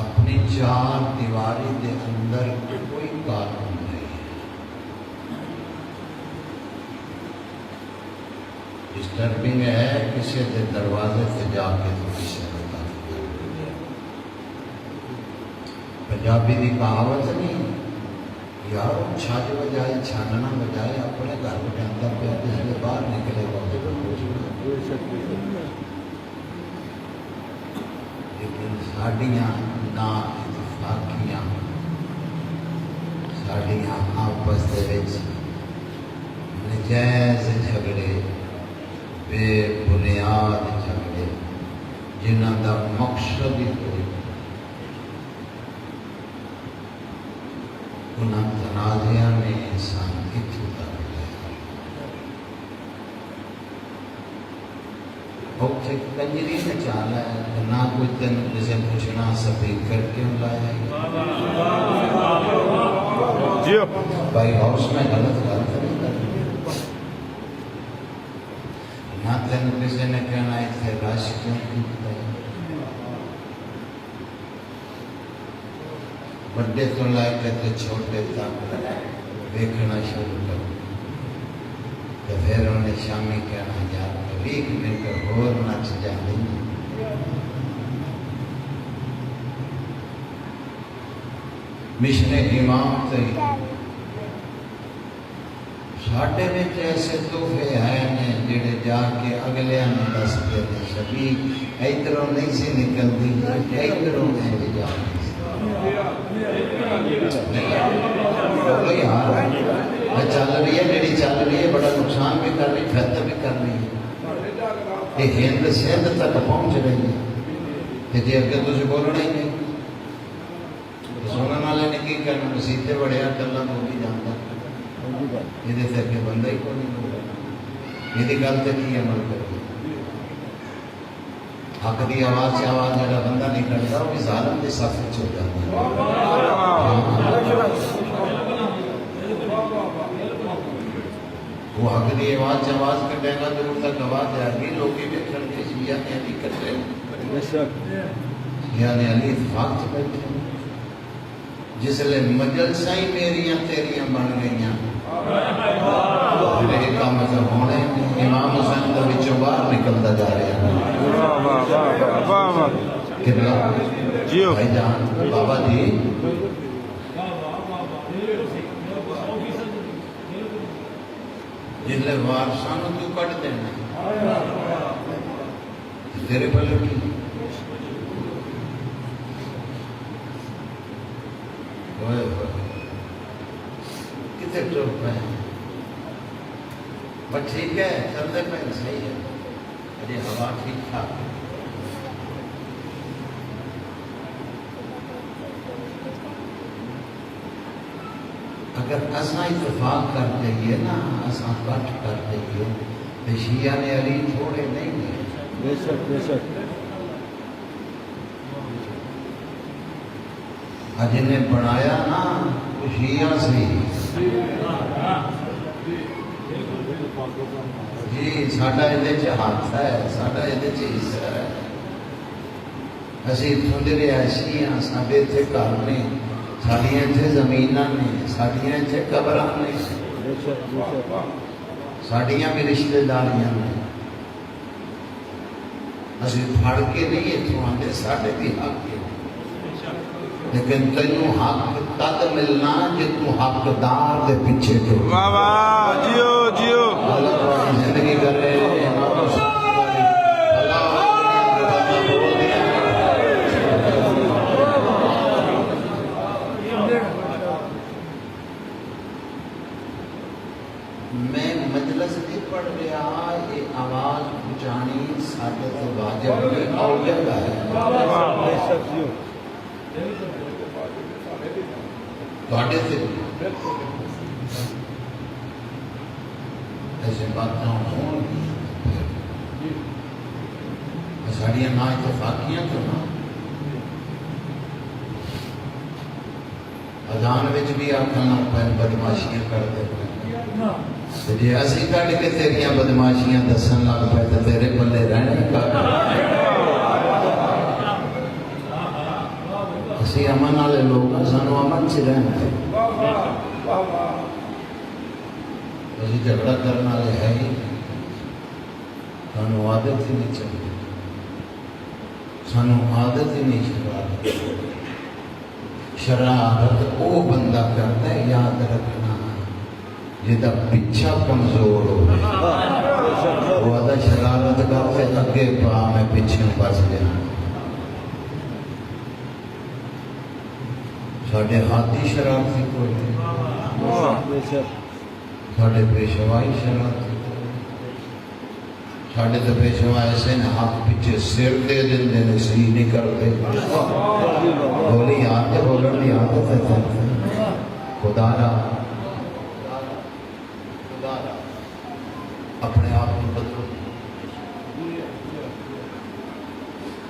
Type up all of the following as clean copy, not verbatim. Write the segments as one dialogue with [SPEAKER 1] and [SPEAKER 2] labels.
[SPEAKER 1] اپنی چار دیواری دے اندر کوئی قانون نہیں ہے. ڈسٹربنگ ہے کسی دے دروازے سے جا کے تو کسی نے بات. پنجابی دی کہاوت نہیں یار چھج بجائے چھاننا بجائے اپنے گھر کے اندر پہ جس میں باہر نکلے گا. لیکن ساڈیاں نا اتفاقیاں ساڈیاں آپس دے وچ نجائز جھگڑے بے بنیاد جھگڑے جنہاں دا مقصد ہی کوئی انہاں تنازعہ میں انسان کتوں تک اوکے کنجری نے چالا ہے نہ کوئی تین جسے پوچھنا سپیکر کیوں لایا ہے بھائی ہاؤس میں غلط نہیں کرنا نہ تین کسی نے کہنا اتنے رش کیوں کیتا ہے. بڑے تو لائے کے تو چھوٹے تک دیکھنا شروع کرو تو پھر انہیں شامی کہنا یار ایک منٹ اور نچ جانے. مشن امام تے ساڈے وچ ایسے تحفے ہیں جڑے جا کے اگلیاں نوں دستے ہیں شبیہ ادھروں نہیں سی نکلدی ادھروں نہیں جاندی. چل رہی ہے جڑی چل رہی ہے بڑا نقصان بھی کر رہی فائدہ بھی کر رہی ہے. یہ ہند سندھ تک پہنچ رہی ہے. جی اگے تھی بولنا ہی نہیں سننے والے نے کی کرنا مسیطے بڑھیا گلا تو بھی جانتا یہ اگے بندہ ہی کوئی نہیں بولنا یہ گل سے کی عمل کرے. حق کی آواز سے آواز جا بندہ نہیں کرتا وہ بھی ظالم کے ساتھ ہو جاتا ہے. وہ حق کی آواز سے آواز کٹے گا دور تک آواز جائے گی. لوگ بھی کھڑے شیعہ نے علی کر رہے شیعہ نے علی اتفاق سے بیٹھے جس لئے مجلسہ ہی میریاں تیریاں بن گئیاں میرے کام سے ہونے امام حسین کا بچوں باہر نکلتا جا رہا ہے. کتنا بھائی جان بابا جی جس لئے وارثانوں تو کٹ دینا تیرے پلے کی کتنے ٹوپ میں بس ٹھیک ہے چلتے پہ صحیح ہے ارے ہوا ٹھیک ٹھاک ہے. اگر اساں اتفاق کر دئیے نا اساں کٹ کر دئیے تو شیعہ نے علی تھوڑے نہیں ہیں.
[SPEAKER 2] بے شک بے شک.
[SPEAKER 1] جنہیں بنایا نا وہ شیعہ سے جی ساڈا یہ ہاتھ ہے ساڈا یہ حصہ ہے. اسی اتوں کے رہائشی ہاں ساڈے اتنے گھر نے ساڈیاں اتنے زمین نے ساڈیاں اتنے قبر نے ساڈیاں بھی رشتے داریاں نے. اسی پھڑ کے نہیں اتوں آتے ساڈے بھی حق ہے لیکن تینوں حق تد ملنا جی تو حقدار دے پیچھے تو
[SPEAKER 2] جیو جیو
[SPEAKER 1] زندگی کر رہے میں مجلس نہیں پڑھ رہا یہ آواز پہنچانی سارے تو واجب نہیں اوجب ہے ایسے باتیں ہوں ساڑیاں نہ اتفاقیاں تو نا اذان وچ بھی آکھنا پہ بدماشیاں کرتے پہ جی اسی کٹ کے تیریاں بدماشیاں دسن لگ پہ تو تیرے پلے رہنے کا امن والے لوگ ہیں، سانو امن سے رہنا ہے. اسی جھگڑا کرنے والے ہے ہی نہیں. سانو عادت ہی نہیں چاہیے، سانو عادت ہی نہیں شرارت. شرارت وہ بندہ کرتا ہے، یاد رکھنا، جہاں پیچھا کمزور ہو. وہ آدھا شرارت کرتے اگے پا میں پیچھے بچ گیا. ساڈے ہاتھی شرارتی کوئی نہیں، ساڈے پیشوائی شرارتی. ساڈے تو پیشوا ایسے نے ہاتھ پیچھے سر دے دیں نے، صحیح نہیں کرتے. بولی آتے بولن دی عادت ہے. خدا را اپنے آپ کو بدلو.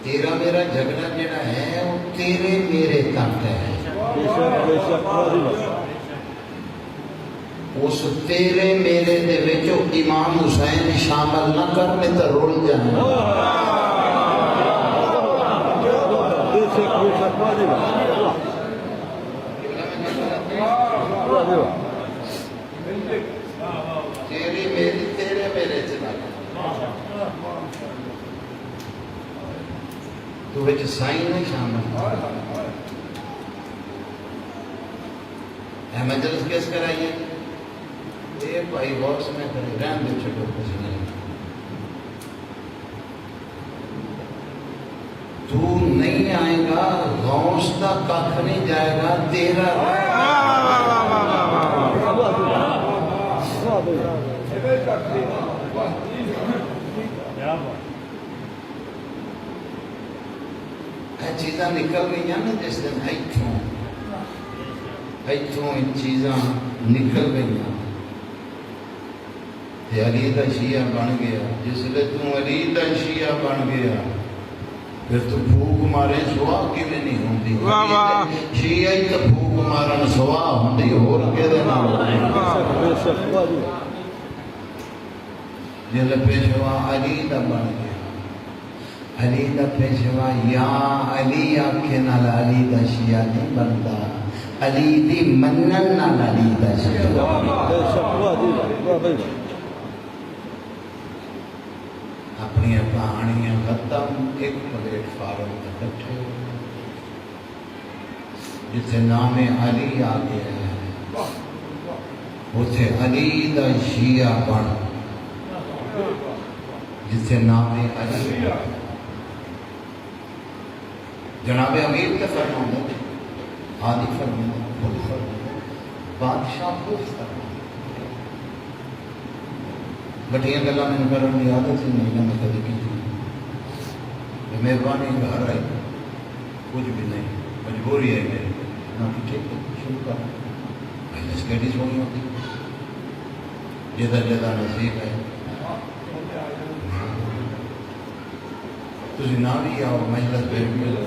[SPEAKER 1] تیرا میرا جھگڑا جڑا ہے وہ تیرے میرے تک ہے. اس تیرے میرے دے وچوں امام حسین شامل نہ کرنے تو رول جائیں. تیری میری تیرے میرے چلا تو وچ سائیں نہیں شامل. اے مجلس کیس کرائیے اے بھائی باکس میں کرے رہن دے چھوڑو کچھ نہیں. تو نہیں آئے گا غوث کا کھ نہیں جائے گا تیرا. چیزاں نکل گئی نا جس دن اتوں چیزاں نکل گئی. علی دا شیعہ بن گیا. جس لئے تو علی دا شیعہ بن گیا پھر تو بھوک مارے سوا کی بھی نہیں ہوندی. شیعہ ہی تو بھوک مارن سوا ہوندی اور کے دے نال. جل پیشوا علی دا بن گیا. علی دا پیشوا یا علی آکھے نال علی دا شیعہ نہیں بنتا. علی دی منن نال علی دا شیعہ. اپنی کہانیاں ختم، ایک پلیٹ فارم اکٹھے جتنے نام علی آ گیا ہے اتنے علی دا شیعہ بن. جتنے نام علی جناب امیر کا فرمان ہے، عالی فرمان ہے، خود فرمان ہے، بادشاہ خود فرمان. بٹیاں گلا میں کرنے کی عادت ہی نہیں نہ میں کبھی کی. مہربانی گھر آئی کچھ بھی نہیں، مجبوری ہے میری نہ کہ ٹھیک ہے شروع کر پہلے سکیٹی سونی ہوتی جدہ جدہ نصیب ہے. تجھے نہ بھی آؤ مجلس بیٹھ ملو.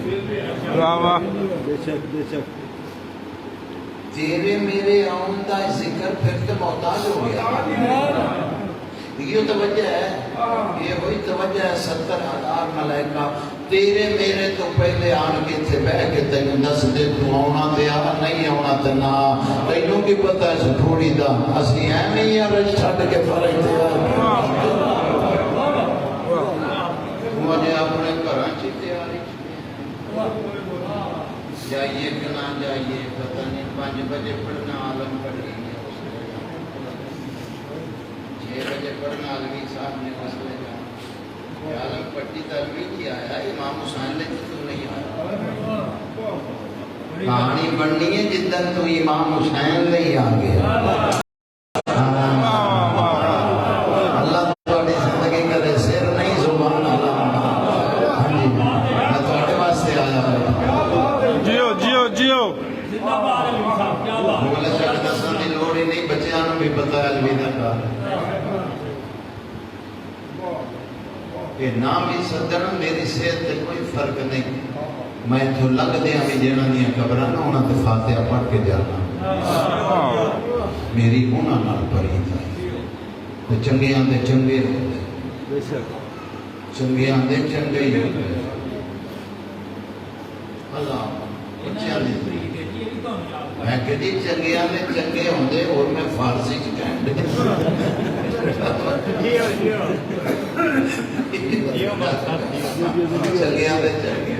[SPEAKER 1] تیرے میرے آن دا ذکر پھر تو محتاج ہو گیا. یہ توجہ ہے، یہ وہی توجہ ہے. 70,000 ملائکہ تیرے میرے تو پہلے آن کے تھے بہ کے تینوں دس دے تو آنا دیا نہیں آنا تو نہ. تینوں کی پتہ ہے تھوڑی دا اسی ایویں ہی رش چھڈ کے فرق تھے. مجھے اپنے گھراں چ تیاری جائیے کہ نہ جائیے پتہ نہیں. 5 بجے پڑھنا عالم پڑھی 6 بجے پڑھنا علوی صاحب نے مسئلے جانا. عالم پٹی تلوی کی آیا امام حسین لے تو نہیں آیا. کہانی بننی ہے جدن تو امام حسین لے آ گیا. اللہ تھوڑی زندگی کرے سر نہیں زبان اللہ. ہاں جی میں تھوڑے واسطے آیا ہوں.
[SPEAKER 2] جیو جیو جیو.
[SPEAKER 1] بولے چڑھ دسن کی لوڑ ہی نہیں، بچیاں بھی پتا ہے علوی دا کار. کہ نہ بھی صدر میری صحت تے کوئی فرق نہیں. میں تو لگ دیا بھی جنہاں دیا قبراں نہ ہونا تے فاتحہ پڑھ کے جانا. میری انہاں نال پڑھی تھی تے چنگیاں دے چنگے ہوندے، چنگیاں دے چنگے ہی ہوندے. اللہ بچیاں دی میں کہ جی چنگیاں نے چنگے ہوندے اور میں فارسی چ کہن دے چنگیاں دے چنگے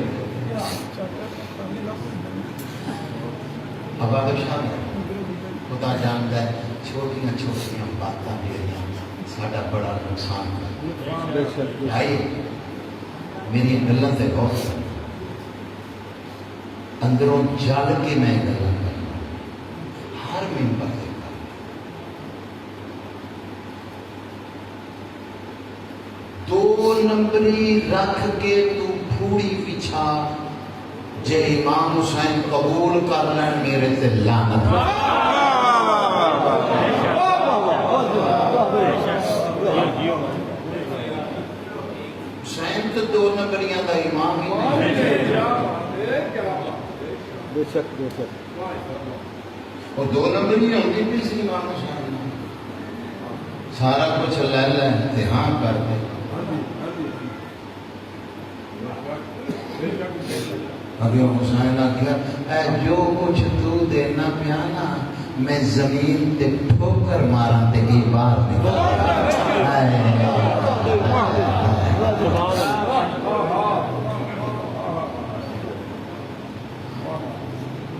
[SPEAKER 1] اب شاہ خدا جانتا ہے چھوٹیاں چھوٹیاں باتاں میریاں ساڈا بڑا نقصان بھائی میری گلاں تے غور کر اندروں جل کے میں گلاں کرنا ہر ممبر تے دو نمبری رکھ کے تو پھوڑی بچھا جے امام حسین قبول کر لین میرے تے لعنت حسین تو دو نمبریاں دا امام ہی نہیں
[SPEAKER 2] بے شک بے شک
[SPEAKER 1] اور دو نمبری ہوندی بھی سی امام حسین سارا کچھ لے لے امتحان کر دے ابھی حسین آخیا اے جو کچھ تو دینا پیا نا میں زمین تے ٹھوکر مارا تے ہی باہر نکل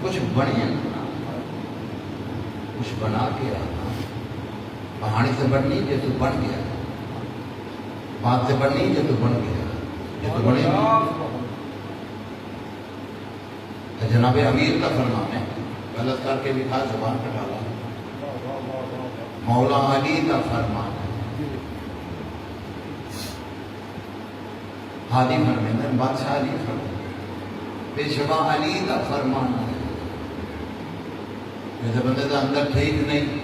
[SPEAKER 1] کچھ بنیا کچھ بنا کے آنا کہانی سے بننی جو تو بن گیا بات سے بننی جو تو بن گیا جو تو بنے جناب امیر کا فرمان ہے غلط کر کے لکھا زبان پہ ڈالا مولا علی کا فرمان ہے ہادی فرمان بادشاہ علی فرمان پیشوا علی کا فرمان ہے جیسے بندے کا اندر ٹھیک نہیں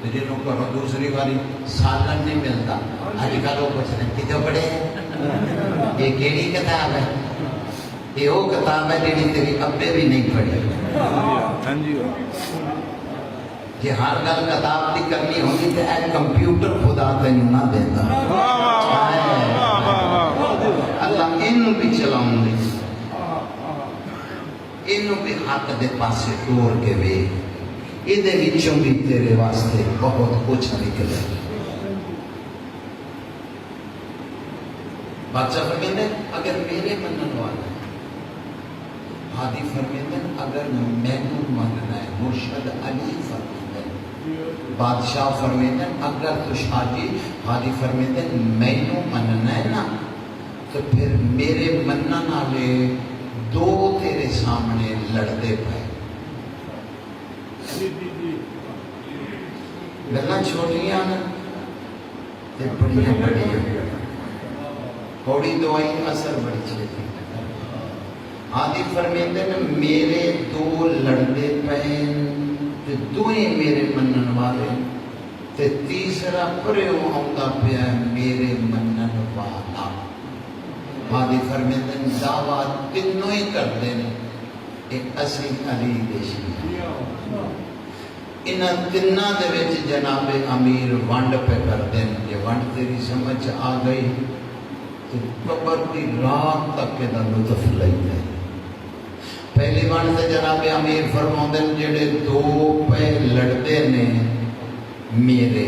[SPEAKER 1] جنہوں کو دوسری باری سالن نہیں ملتا آج کل وہ پوچھ رہے ہیں کتنے پڑھے ہیں یہ کیڑی کتاب ہے یہ وہ کتاب ہے جی تیری ابے بھی نہیں پڑھی جی ہر گل کتاب کی کرنی ہوگی تو اے کمپیوٹر خدا تینوں نہ دیتا اللہ انہوں بھی چلاؤں گی انہوں بھی حق دے پاسے توڑ کے وے یہ وچوں بھی تیرے واسطے بہت کچھ نکلے بادشاہ فرمیندے اگر میرے منن والا ہے ہادی فرمیندے اگر مینوں مننا ہے مرشد علی فرمیندے بادشاہ فرمیندے اگر تو شاہی ہادی فرمیندے مینوں مننا ہے نا تو پھر میرے منن والے دو تیرے سامنے لڑتے پائے گلاں چھوٹیاں تے بڑیاں بڑیاں تھوڑی دوائی اثر بڑی چھیتی آدھی فرمیندے نے میرے دو لڑتے پہن تے دوئیں میرے منن والے تے تیسرا پریو آؤندا پیا میرے منن والا آدھی فرمیندے نے دعویٰ تینوں ہی کر دینے ایک اسی علی دیشی انہاں تنہ دے وچ جناب امیر ونڈ پہ کر دیں یہ ونڈ تیری سمجھ آ گئی تو قبر کی رات تک کے دا لطف لئی ہے پہلی ونڈ تے جناب امیر فرماؤندے جڑے دو پہ لڑتے نے میرے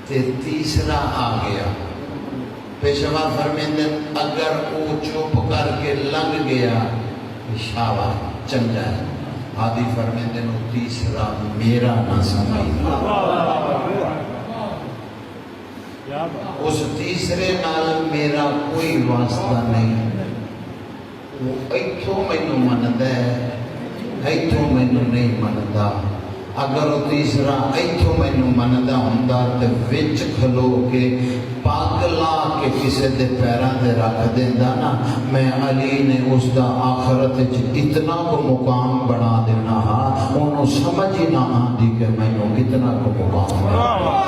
[SPEAKER 1] تے تیسرا آ گیا پیشوا فرمیندے اگر او چپ کر کے لنگ گیا شاوا چنگا ہے آدھی فرمیندے نو تیسرا میرا نہ سمجھ اس تیسرے نال میرا کوئی واسطہ نہیں وہ ایتھوں مینوں مندا ہے ایتھوں مینوں نہیں مندا اگر وہ تیسرا ایتھوں مینوں مندا ہوندا تے وچ کھلو کے پاگ لا کے کسے دے پیراں تے رکھ دیندا نا میں علی نے اس دا آخرت وچ اتنا کو مقام بنا دینا ہا انہوں سمجھ ہی نہ آندی کہ مینوں کتنا کو مقام بنا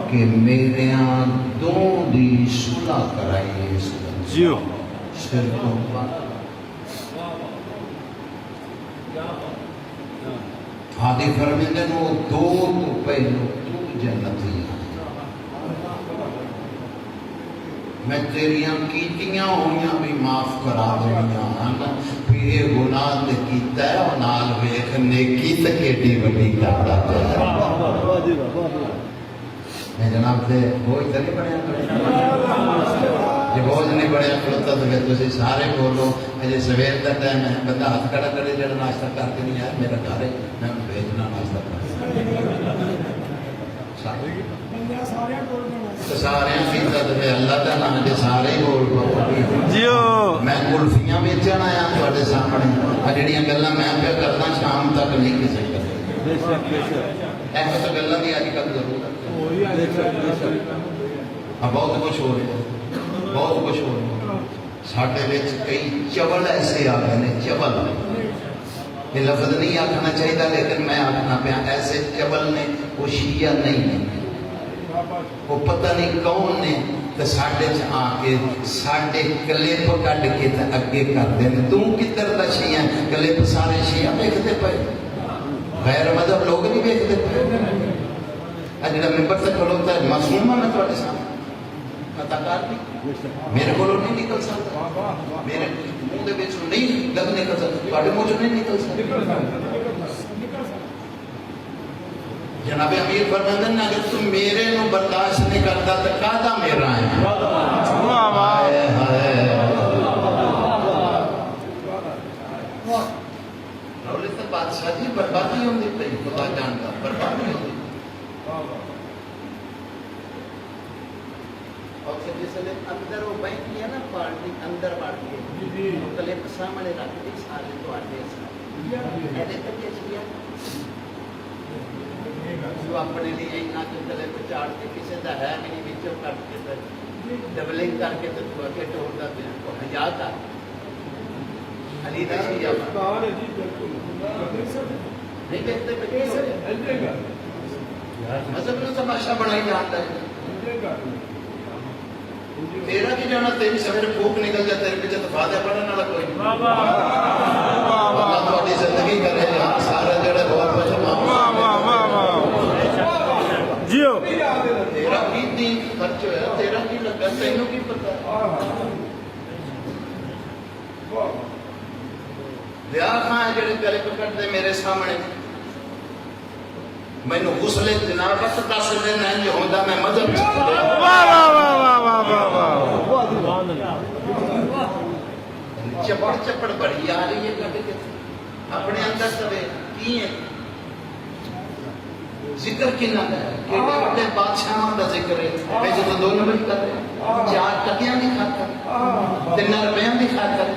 [SPEAKER 1] کہ میرے ہاں دو دی صلح کرائیے اس
[SPEAKER 2] جیو
[SPEAKER 1] شرکوں ہادی فرمیندے نو دو تو پہلو تو جنتی میں تیریاں کیتیاں ہوئیاں بھی معاف کرا دنیا بھی یہ گناہ تے کیتا ہے اور نال ویکھ نیکی تے کیڑی وڈی کردا پیا میں جناب تے بوجھ تے نہیں بنیا جی بوجھ نہیں بنیا کھلوتا تو پھر تسی سارے بولو اجے سویر دا ٹائم ہے بندہ ہاتھ کھڑا کرے جڑا ناشتہ کر کے نہیں آیا میرا گھر ہے میں بھیجنا ناشتہ کر سارے پیتا تو اللہ کا نام جی سارے ہی بول
[SPEAKER 2] جیو
[SPEAKER 1] میں کلفیاں بیچن آیا تھوڑے سامنے جہاں گلا میں پہ کرنا شام تک نہیں کسی ایسا تو گلوں کی اج کل ضرورت بہت کچھ ہو رہا بہت کچھ ہو رہا ساڈے کئی چبل ایسے آ گئے ہیں چبل یہ لفظ نہیں آخنا چاہیے لیکن میں آخنا پیا ایسے چبل نے وہ شیعہ نہیں ہے وہ پتہ نہیں کون نے تو ساڈے چ آ کے ساڈے کلپ کڈ کے اگے کرتے ہیں تو کدھر دا شیعہ کلپ سارے شیعہ ویکھتے پے غیر مذہب لوگ نہیں ویکھتے پے جڑا ممبر سے کھلوتا ہے معصوم ہے میں تھوڑے سامنے خطاکار نہیں میرے کو نہیں نکل سکتا میرے منہ دے وچ نہیں گل نکل سکتی تواڈے منہ چوں نہیں نکل سکتی جناب امیر فرماندے ہیں اگر تم میرے نو برداشت نہیں کرتا تو کادا میرا ہے ہائے ہائے دولت بادشاہ جی بربادی ہوندی پئی خدا جانتا بربادی ہوندی اور جس نے اندر وہ بینک ہے نا پارٹی اندر بڑھ کے کلپ سامنے رکھ دی سارے تو آتے ایسے تک کیا جو اپنے لیے اتنا کلپ چاڑ کے کسی کا ہے نہیں بچوں کٹ کے ڈبلنگ کر کے تو اگے ٹوڑتا پیا ہزار کا علی دا شیعہ نہیں دیکھتے مذہب نے تماشا بنائی جاتا ہے تیرا کی جانا تیری سویر پھوک نکل جائے تیرے پیچھے دفاع پڑھنے والا کوئی اللہ تھوڑی زندگی کرے سارا جڑے بہت کچھ
[SPEAKER 2] جیو
[SPEAKER 1] تیرا کی دین خرچ ہویا تیرا کی لگا تینوں کی پتہ لیا خان جڑے گلے پکڑتے میرے سامنے مینوں غسلے جنابت دس دن انج ہوندا میں مذہب چپڑ چپڑ بڑی آ رہی ہے کٹ کے اپنے اندر سوے کی ہے ذکر کنا ہے کیڑے بڑے بادشاہاں دا ذکر ہے میں جو 2 نمبر کر رہے 4 ٹکیاں دی خاطر 3 روپیاں دی خاطر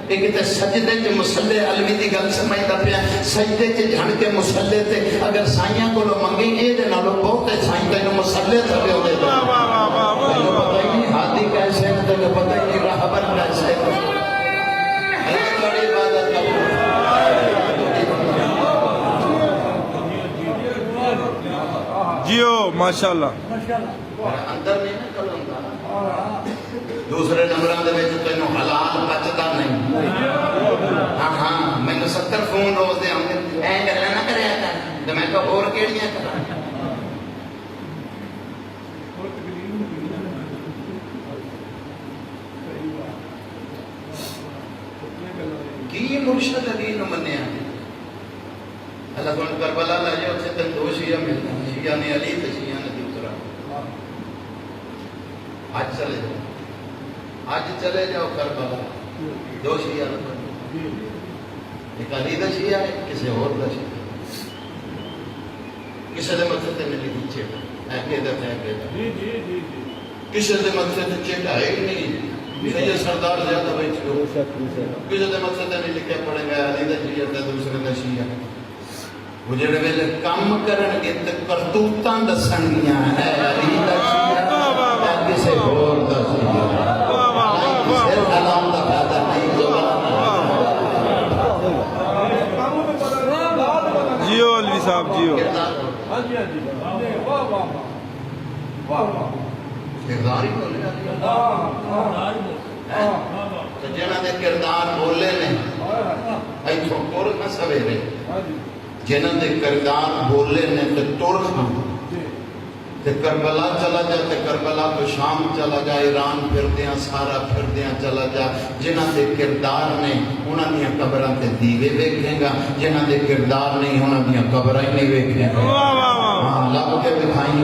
[SPEAKER 1] ایک تے سجدے تے مصلی علوی دی گل سمجھدا پیا سجدے تے جھڑ کے مصلی تے اگر سائیاں کولو منگی اے دے نالوں بہت سائیں تینوں مصلی تے ہوندے واہ واہ واہ واہ پتہ ہی نہیں ہاتھی کیسے ہے تے پتہ ہی نہیں راہبر کیسے ہے اللہ تیری عبادت کرو
[SPEAKER 2] جیو ماشاءاللہ
[SPEAKER 1] اندر نہیں نا کلوندا دوسرے نمبراں دے وچ تینوں حلال بچدا نہیں ہاں میں 70 فون روز دے آندے اے گلاں نہ کریا کر تے میں کہ اور کیڑیاں کراں کی مرشد علی نو منیا اللہ تعالی کربلا لے جاؤ تے تن 2 شیعہ ملنا شیعہ نے علی تے شیعہ نے دوسرا آج چلے جاؤ آج چلے جاؤ کربلا 2 شیعہ ایک علی دا شیعہ ہے کسی اور دا شیعہ کسی دے مقصد تے نہیں لکھے اے کہ دا کسی دے مقصد تے چڑھا ہے نہیں یہ سردار زیادہ بیٹھ گئے کسی دے مقصد تے نہیں لکھے پڑھیں گے علی دا شیعہ تے دوسرے دا شیعہ وہ جڑے ویلے کام کرن گے تے کرتوتاں دسن گیاں ہے علی دا شیعہ کسی اور دا شیعہ صرف حلال دا فائدہ نہیں
[SPEAKER 2] جیو علی صاحب جیو
[SPEAKER 1] کردار ہی بولے جنہاں دے کردار بولے نے ایتھوں ٹر نہ سویرے جنہاں دے کردار بولے نے تے ٹر کھاں تے کربلا چلا جا تے کربلا تو شام چلا جا ایران پھردیاں سارا پھردیاں چلا جا جنہاں دے کردار نے انہاں دیاں قبراں تے دیوے ویکھیں گا جنہاں دے کردار نہیں انہاں دیاں قبراں ہی نہیں ویکھیں گا ہاں لب کے دکھائیں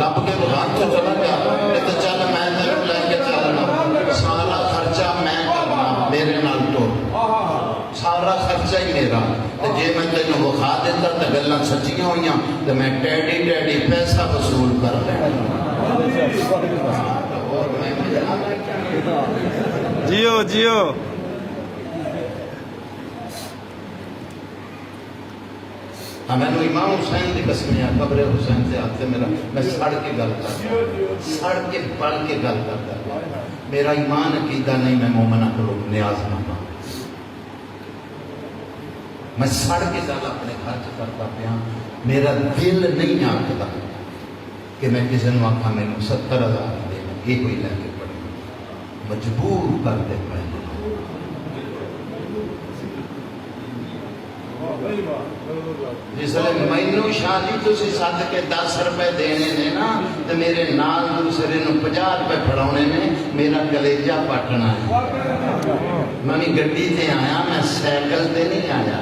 [SPEAKER 1] لب کے دکھائیں تو چلا جا تے چل میں تینوں لے کے چلنا سارا خرچہ میں کرنا میرے نال تو سارا خرچہ ہی میرا جے میں تینوں وکھا دیتا تو گلاں سچیاں ہوئیاں تو میں ٹیڈی پیسہ وصول کر لینا
[SPEAKER 2] جیو جیو
[SPEAKER 1] میں نے امام حسین کی قسم قبر حسین سے آتے میرا میں سڑ کے گل کرتا سڑ کے پڑھ کے گل کرتا میرا ایمان عقیدہ نہیں میں مومنہ کو نیاز مانگا میں سڑ کے گل اپنے خرچ کرتا پیا میرا دل نہیں آتا کہ میں کسی نے آخا میں 70,000 دینا یہ کوئی لے کے پڑے مجبور کر دے پہ جس لئے مینو شادی تو سی ساتھ کے 10 روپے دینے نے نا تو میرے نال دوسرے نو 50 روپے پڑھاؤنے نے میرا کلیجہ پٹنا ہے میں گڈی تے آیا میں سائیکل تے نہیں آیا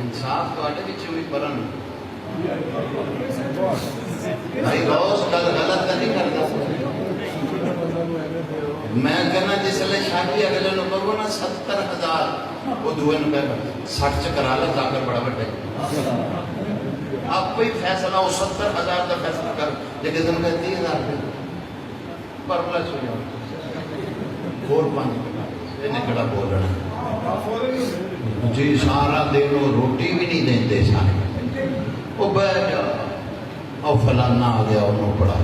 [SPEAKER 1] انصاف تو آٹے بچے ہوئی پرن بھائی غوث غلط نہیں کرتا میں کہنا جس لئے شادی اگلے نو کرو نا 70,000 وہ دوئے نو کہا 60 چکرا لے جاکر بڑا بڑھے آپ کوئی فیصلہ ہو 70,000 کا فیصلہ کر لیکن تم کہتے 30,000 پرلا چھو جاؤ اور پانی انہیں کڑا بول رہا جی سارا دن وہ روٹی بھی نہیں دیتے سارے وہ بیٹھ جا اور فلانا آ گیا انہوں پڑھا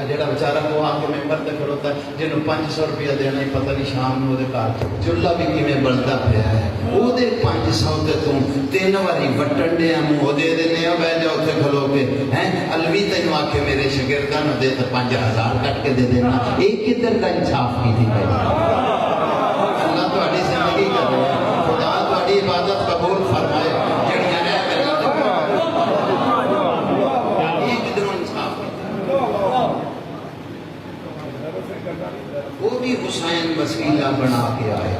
[SPEAKER 1] جڑا بیچارہ کو آ کے ممبر تے کھڑوتا ہے جنہوں 500 روپیہ دینا ہی پتہ نہیں شام نو دے کار چولہا بھی کیویں بلدا پیا ہے او دے 500 تے تو 3 واری وٹن دے منہ دے دینے او بیٹھ جاؤ تے کھلو کے ہیں الوی تینوں آ کے میرے شاگرداں نو دے تے 5,000 کٹ کے دے دینا ایک کدھر کا انصاف کی تھی اللہ تہاڈی زندگی کر رہا ہے خدا تہاڈی عبادت قبول فرمائے جڑیاں رہ گئیاں ایک کدھر انصاف وہ بھی حسین وسیلہ بنا کے آئے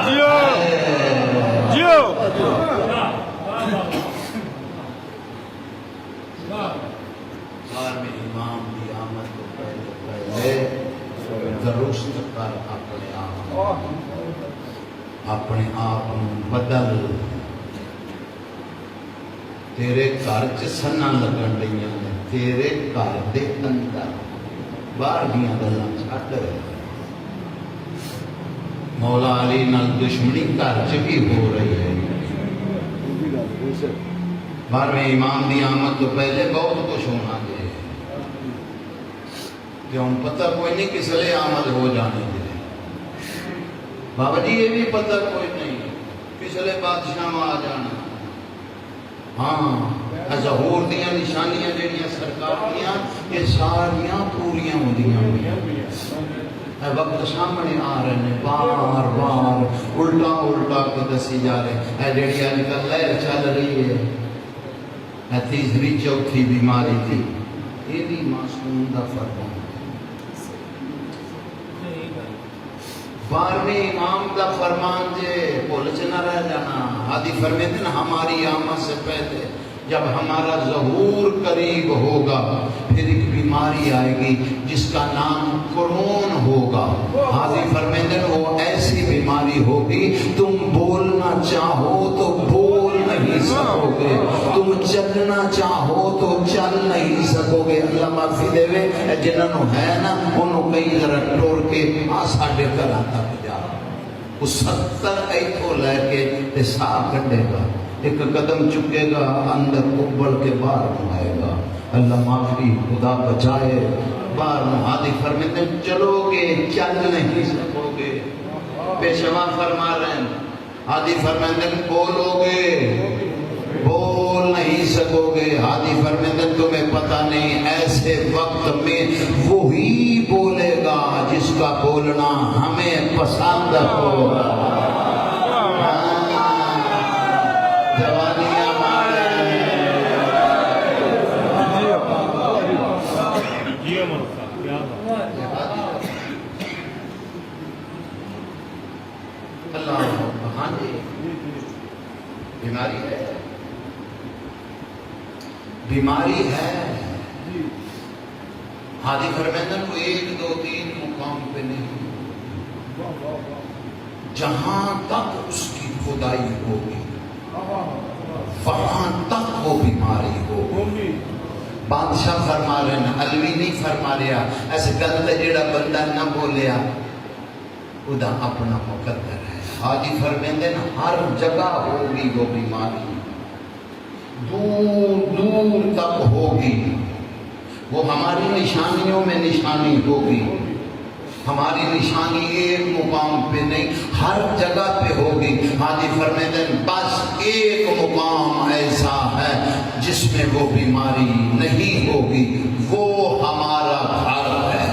[SPEAKER 2] جیو جیو
[SPEAKER 1] میں امام کی آمد کو پہلے درست کر اپنے آپ بدل تیرے گھر چ سنا لگن رہی تیرے گھر دے اندر باہر دیا گلاں چھڈ مولا علی نال دشمنی گھر چ بھی ہو رہی ہے 12ویں امام دی آمد تو پہلے بہت کچھ ہونا دے کہ ہم پتہ کوئی نہیں کس لئے آمد ہو جانے دے بابا جی یہ بھی پتہ کوئی نہیں کس لئے بادشاہ میں آ جانا ہاں ظہور دیاں نشانیاں جڑیاں سرکار دیاں یہ ساریاں پوریاں ہو دیاں وقت سامنے آ رہے ہیں بار بار الٹا الٹا کو دسی جا رہے ہیں جڑی آج کل لہر چل رہی ہے تیسری چوتھی بیماری تھی یہ بھی معصوم دا فرمان 12ویں امام دا فرمان جے بھول چ نہ رہ جانا ہادی فرماتے ہیں ہماری آمد سے پہلے جب ہمارا ظہور قریب ہوگا پھر ایک بیماری آئے گی جس کا نام قرون ہوگا ہادی فرماتے ہیں وہ ایسی بیماری ہوگی تم بولنا چاہو تو بول نہیں سکو گے تم چلنا چاہو تو چل نہیں سکو گے اللہ معافی دے وے جنہوں ہے نا انہوں کئی ذرا ٹور کے ساڈے گھراں تک جا وہ 70 ایتھوں لے کے ساہ کٹے گا ایک قدم چکے گا اندر ابل کے باہر آئے گا اللہ معافی خدا بچائے باہر ہادی فرماتے ہیں چلو گے چل نہیں سکو گے پیشوا فرما رہے ہیں ہادی فرماتے ہیں بولو گے بول نہیں سکو گے. ہادی فرمیندن تمہیں پتہ نہیں ایسے وقت میں وہی بولے گا جس کا بولنا ہمیں پسند ہوگا. جوانیاں بیماری ہے, بیماری ہے. ہادی فرمیندن کو 1 2 3 مقام پہ نہیں, جہاں تک اس کی خدائی ہوگی وہاں تک وہ بیماری ہوگی. بادشاہ فرما رہے ہیں, علوی نہیں فرما رہا ایسے گل جڑا بندہ نہ بولیا ادا اپنا مقدر ہے. حاجی فرمیندے نا ہر جگہ ہوگی وہ بیماری, دور دور تک ہوگی. وہ ہماری نشانیوں میں نشانی ہوگی. ہماری نشانی ایک مقام پہ نہیں ہر جگہ پہ ہوگی. حاجی فرمیندے بس ایک مقام ایسا ہے جس میں وہ بیماری نہیں ہوگی, وہ ہمارا گھر ہے.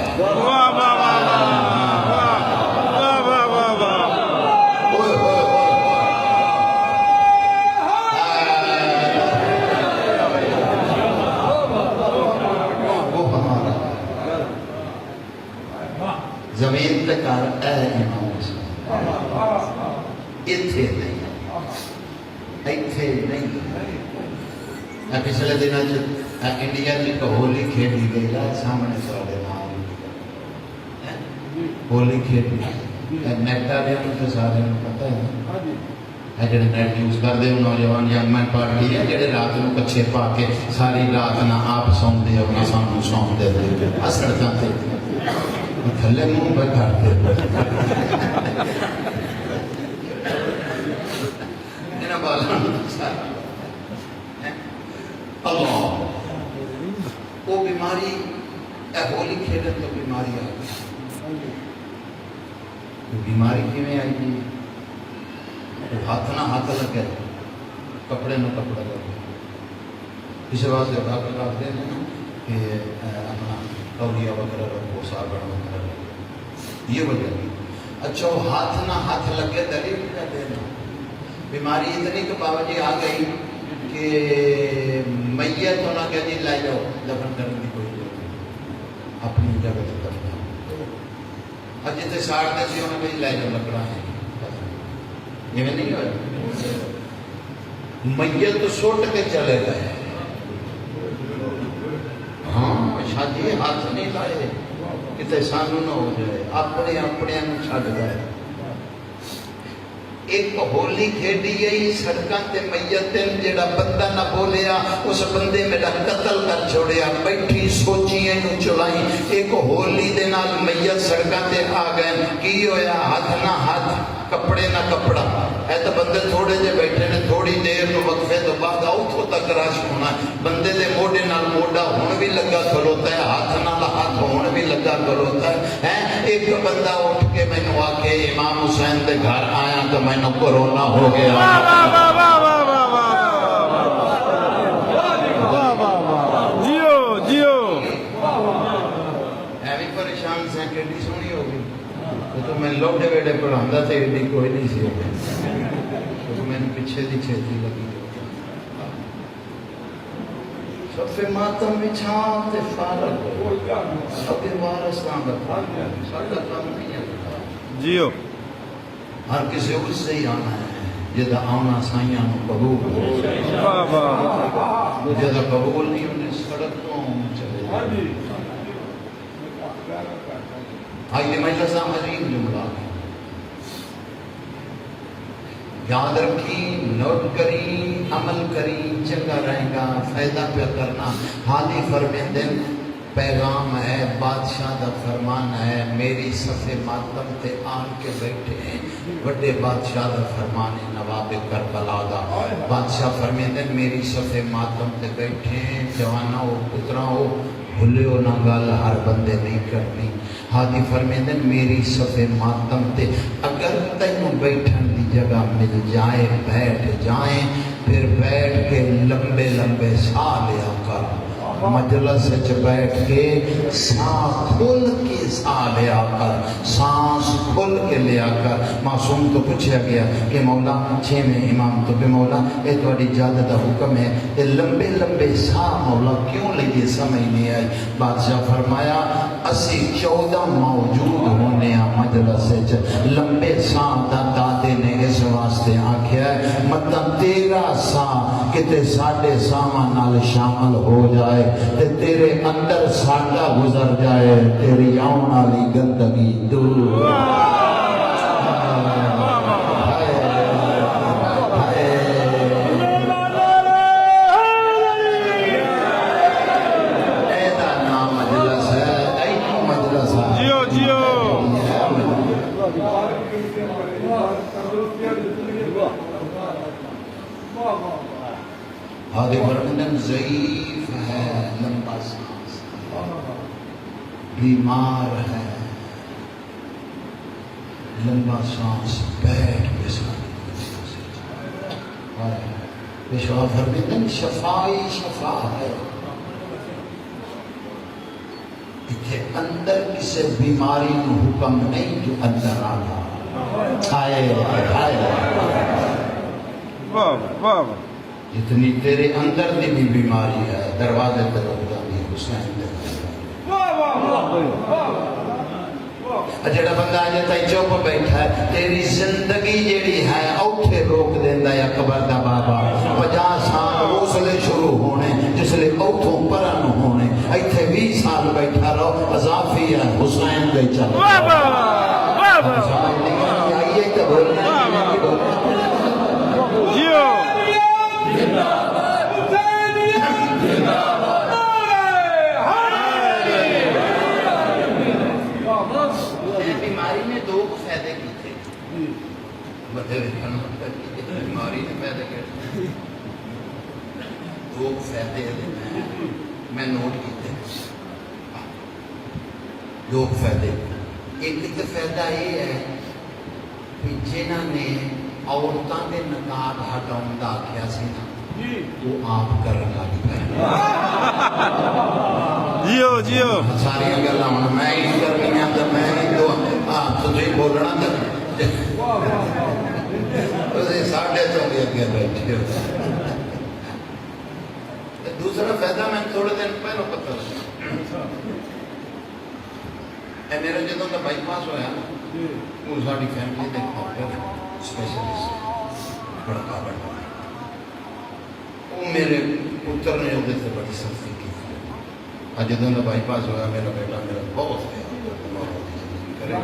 [SPEAKER 1] زمین پہ کار اے امام حسین اتھے نہیں, اتھے نہیں. پچھلے دنوں انڈیا کی ہولی کھیلی گئی ہے سامنے سارے نام ہولی کھیلی نیٹ آ گیا تو سارے پتہ ہے جڑے نیٹ یوز کرتے ہو نوجوان یگمین پارٹی ہے جڑے رات کو کچھے پا کے ساری رات نہ آپ سوندے ہو نہ سانوں سوندے ہو سڑکاں تے تھلے منہ پہ کرتے اللہ وہ بیماری ہولی کھیلن تو بیماری آ گئی. بیماری کیویں آئی گئی؟ ہاتھ نہ ہاتھ لگے کپڑے نہ کپڑا لگے. اس واسطے ڈاکٹر آخر ہیں کہ اپنا تولیہ وغیرہ رکھو, صابن وغیرہ رکھو, یہ وجہ نہیں. اچھا وہ ہاتھ نہ ہاتھ لگے دلیل کیا دینا. بیماری اتنی کہ بابا جی آ گئی کہ میت ہونا کہ جی لے جاؤ دفن کرنے کی کوئی ضرورت نہیں, اپنی جگہ سے دفن کرو. اور جتنے ساڑھتے تھے انہیں کہ لے جاؤ لکڑا ہے, یہ میں نہیں ہوا. میت تو سوٹ کے چلے گئے. ہاں شادی ہاتھ نہیں لائے کتے سانو نہ ہو جائے, اپنے اپنے چھڈ گئے. ایک ہولی کھیڈی گئی سڑکاں تے میتن جڑا بندہ نہ بولیا اس بندے میرا قتل کر چھوڑیا. بیٹھی سوچی اینو چلائی, ایک ہولی دے نال میت سڑکاں تے آ گئے. کی ہویا؟ ہاتھ نہ ہاتھ کپڑے نہ کپڑا. اے تو بندے تھوڑے جے بیٹھے نے, تھوڑی دیر تو وقفے تو بعد اوتھوں تک رش ہونا. بندے دے موڈے نال موڈا ہون بھی لگا کھلوتا ہے, ہاتھ نال ہاتھ ہون بھی لگا کھلوتا ہے. ایک بندہ اٹھ کے مینوں آکے امام حسین دے گھر آیا تو مینوں کورونا ہو گیا.
[SPEAKER 2] جیو جیو
[SPEAKER 1] ایویں پریشان سے کیڑی سونی ہو گئی. تو میں لوٹے بیٹے پڑھاتا تھے ایڈی کوئی نہیں سی تو میں پیچھے دی چھیتی لگی. صفے ماتم بچھاؤ تے فارغ ہو سب وارثان کا ساڈا کام نہیں ہے.
[SPEAKER 2] جیو
[SPEAKER 1] ہر کسی اس سے ہی آنا ہے جدا آنا سائیاں قبول ہو, جدا قبول نہیں انہیں سڑک تو چلے جائے. آئیے مجلس عظیم جملہ یاد رکھی, نوٹ کری, عمل کری, چنگا رہے گا, فائدہ پہ کرنا. حالی فرمیندن پیغام ہے, بادشاہ دا فرمان ہے. میری صفے ماتم تے آن کے بیٹھے ہیں بڑے بادشاہ دا فرمان ہے, نواب کربلا دا. بادشاہ فرمیندن میری صفے ماتم تے بیٹھے ہیں. جوانا ہو پترا ہو بھولے ہو نہ گل ہر بندے نہیں کرنی. حالی فرمیندن میری صفے ماتم تے اگر تینوں بیٹھن دی جگہ مل جائے بیٹھ جائیں، پھر بیٹھ کے لمبے لمبے سانس لیا کر، مجلس وچ بیٹھ کے سانس کھل کے سانس لیا کر، سانس کھل کے لیا کر۔ معصوم تو پوچھا گیا کہ مولا چھویں امام تو کہ مولا یہ تہاڈی اجازت دا حکم ہے، یہ لمبے لمبے سانس مولا کیوں لیے سمجھ نہیں آئی؟ بادشاہ فرمایا اسی 14 موجود ہونے مجلس وچ، لمبے سانس دا دادے نے اس واسطے آکھیا ہے مطلب 13 سانس کتے ساڈے ساواں نال شامل ہو جائے تے تیرے اندر ساڈا گزر جائے، تیری آن والی گندگی دور۔ ہادی برمنن ضعیف ہے، لمبا سانس، بیمار ہے، لمبا سانس بیٹھ کے پیشوا فرمندن شفائی شفا ہے، اتھے اندر کسی بیماری نو حکم نہیں جو اندر آنا آئے
[SPEAKER 2] واہ
[SPEAKER 1] جتنی تیرے اندر دی بھی بیماری ہے دروازے پر رک جاتی ہے حسین دے۔ جڑا بندہ اجے تائیں چپ بیٹھا ہے تیری زندگی جیڑی ہے اوتھے روک دیندا یا قبر دا بابا 50 سال اس لئے شروع ہونے جس لئے اوتھوں پرن ہونے، ایتھے 20 سال بیٹھا رہو اضافی ہے حسین دے چل۔ سمجھ نہیں آئیے کہ بولنا بیماری نے 2 فائدے کی تھے، بیماری نے فائدے کیے 2 فائدے میں نوٹ کیتے 2 فائدے۔ ایک تو فائدہ یہ ہے کہ جنہوں نے عورتوں کے نقاب ہٹاؤں کا آخیا سی نا وہ آپ کرن لگ پے۔
[SPEAKER 2] جیو جیو
[SPEAKER 1] ساری گلاں ہن میں ہی کرنیاں تے میں ہی تو تسی بولنا تے تسی ساڈے تو بھی اگے بیٹھے ہو۔ دوسرا فائدہ میں تھوڑے دن پہلو پتہ لگا، اے میرا جدوں دا بائی پاس ہویا نا وہ ساری فیملی دے ڈاکٹر اسپیشلسٹ بڑا کابڑ وہ میرے پتر نے وہ سے بڑی سختی کی۔ آج جدوں دا بائی پاس ہوا میرا بیٹا میرا بہت کرے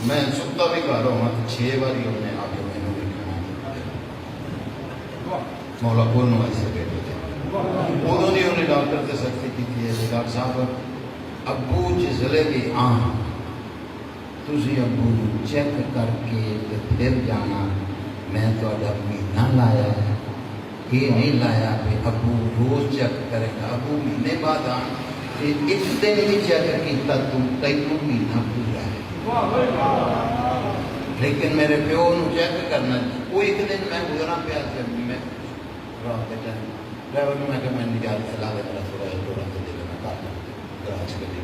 [SPEAKER 1] میں ستا بھی گھر ہوا تو 6 باری انہیں آ کے میں نے مولا کو ایسے بیٹے تھے ادوں نے انہیں ڈاکٹر سے سختی کی تھی ڈاکٹر صاحب ابو جسلے بھی تسی ابو چیک کر کے پھر جانا، میں تو مہینہ لایا ہے یہ نہیں لایا کہ ابو روز چیک کرے گا، ابو مہینے بعد ایک دن بھی چیک کیتا تینوں مہینہ پورا ہے۔ لیکن میرے پیو نو چیک کرنا وہ ایک دن میں گزرا پیا میں رات کے ٹائم ڈرائیور نے میں کہ میں نجات چلا دے میرا تھوڑا تھوڑا دے دینا گراج کے لیے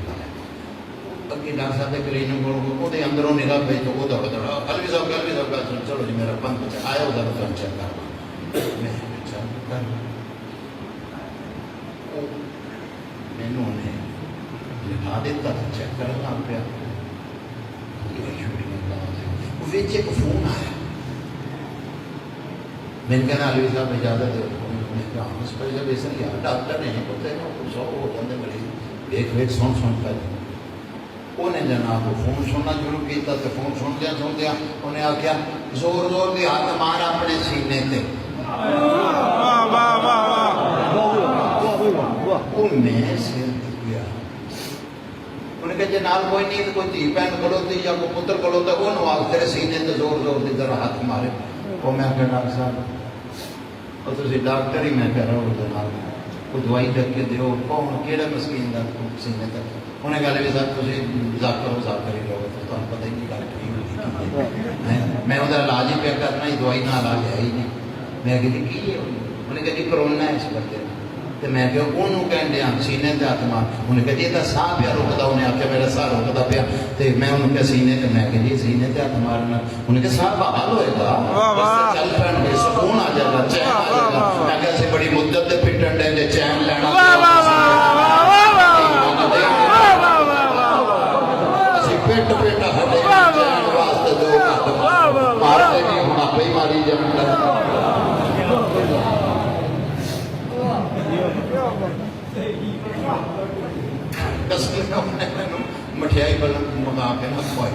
[SPEAKER 1] اگے ڈاکٹر صاحب کے کلینک کو اندروں نگاہ پہ تو وہ بدلا الوی صاحب چلو جی میرا پنکھ آیا ادھر تو چیک کر مینو نے لکھا دیتا چیک کرنا پیا ایک فون آیا میں نے کہنا الوی صاحب اجازت ڈاکٹر نہیں پتہ سو ہو جاتے مریض دیکھ ویک سن کر انہیں جناب فون سننا شروع کیا تو فون سندیا انہیں آخیا زور زور کی ہاتھ مار اپنے سینے تے میں سر گیا انہیں کہا جناب کوئی نہیں کوئی دھی بہن کھڑوتی یا کوئی پتر کھڑوتا انہوں آگ تیرے سینے تے زور زور کی طرح ہاتھ مارے وہ میں آخیا ڈاکٹر صاحب اور تھی ڈاکٹر ہی میں کہہ رہا ہوں جناب کوئی دوائی لکھ کے دیو کون کہڑا مسکین کا سینے تک انہیں کہا بھی صاحب تھی ذاکر ہو ذاکر ہی لوگ تو پتہ ہی نہیں ڈاکٹر ہی میں وہ علاج ہی پہ کرنا ہی دوائی نہ علاج ہے ہی نہیں. میں کہ کی ہے انہیں کہا جی کرونا ہے اس بندے نے. تو میں کہ انہوں کہن دیا سینے تے ہاتھ مار. انہیں کہا جی یہ ساہ پیا رکتا. انہیں آخیا میرا ساہ رکتا پیا. تو میں انہوں کہا سینے تے. میں کہ جی سینے تے ہاتھ مارنا. انہیں کہا ساہ بحال ہوئے گا چل پہن گے سکون آ جائے گا چین آ جائے گا. میں کہ اسے بڑی مدت سے پھٹن دیں جے چین لینا پیٹ پیٹ ہٹے چین واسطے دو مارتے نہیں ہونا پہ ماری جانا. مٹھائی بلند منگا کے نہ کھوائے.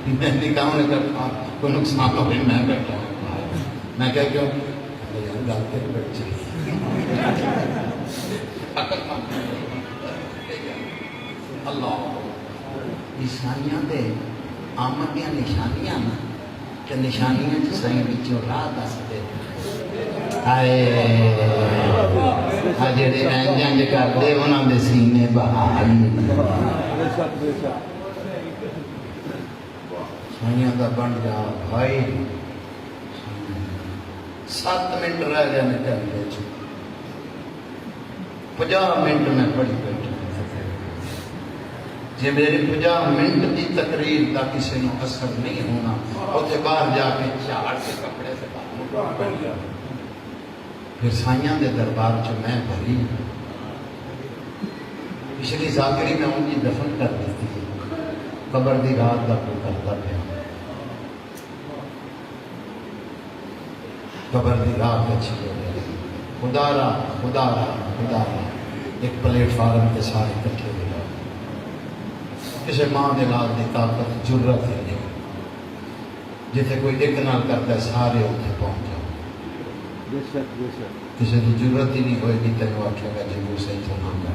[SPEAKER 1] میں نے کہا انہیں کہا کوئی نقصان ہو گئی. میں بیٹھا میں کہا کیوں گل کے بیٹھ چلی اللہ نشانیاں دے آمد دیا نشانیاں نا کہ نشانیاں سائیں بچوں راہ دستے جڑے انج کرتے انہوں نے سینے بہار سائیاں کا بن جا بھائی. 7 منٹ رہ گیا نکلنے 50 منٹ میں پڑھی بیٹھا. جی میری 50 منٹ کی تقریر کا کسی نے اثر نہیں ہونا اتنے باہر جا کے چاڑ کے کپڑے سے پھر سائیاں دے دربار چ میں بھری. پچھلی ذاکری میں ان کی دفن کر دیتی قبر دی رات کا کوئی کرتا پیا. قبر دی رات اچھی ہو گئی. خدا را خدا را خدا را ایک پلیٹ فارم کے سارے کٹھے ہو گئے. کسی ماں دے لال دی طاقت جرت ہے نہیں جتنے کوئی ایک نال کرتا ہے سارے اتنے پہنچ جاؤ. کسی کی ضرورت ہی نہیں ہوئے گی تینوں آخے گا جی وہ صحیح تو نہ کر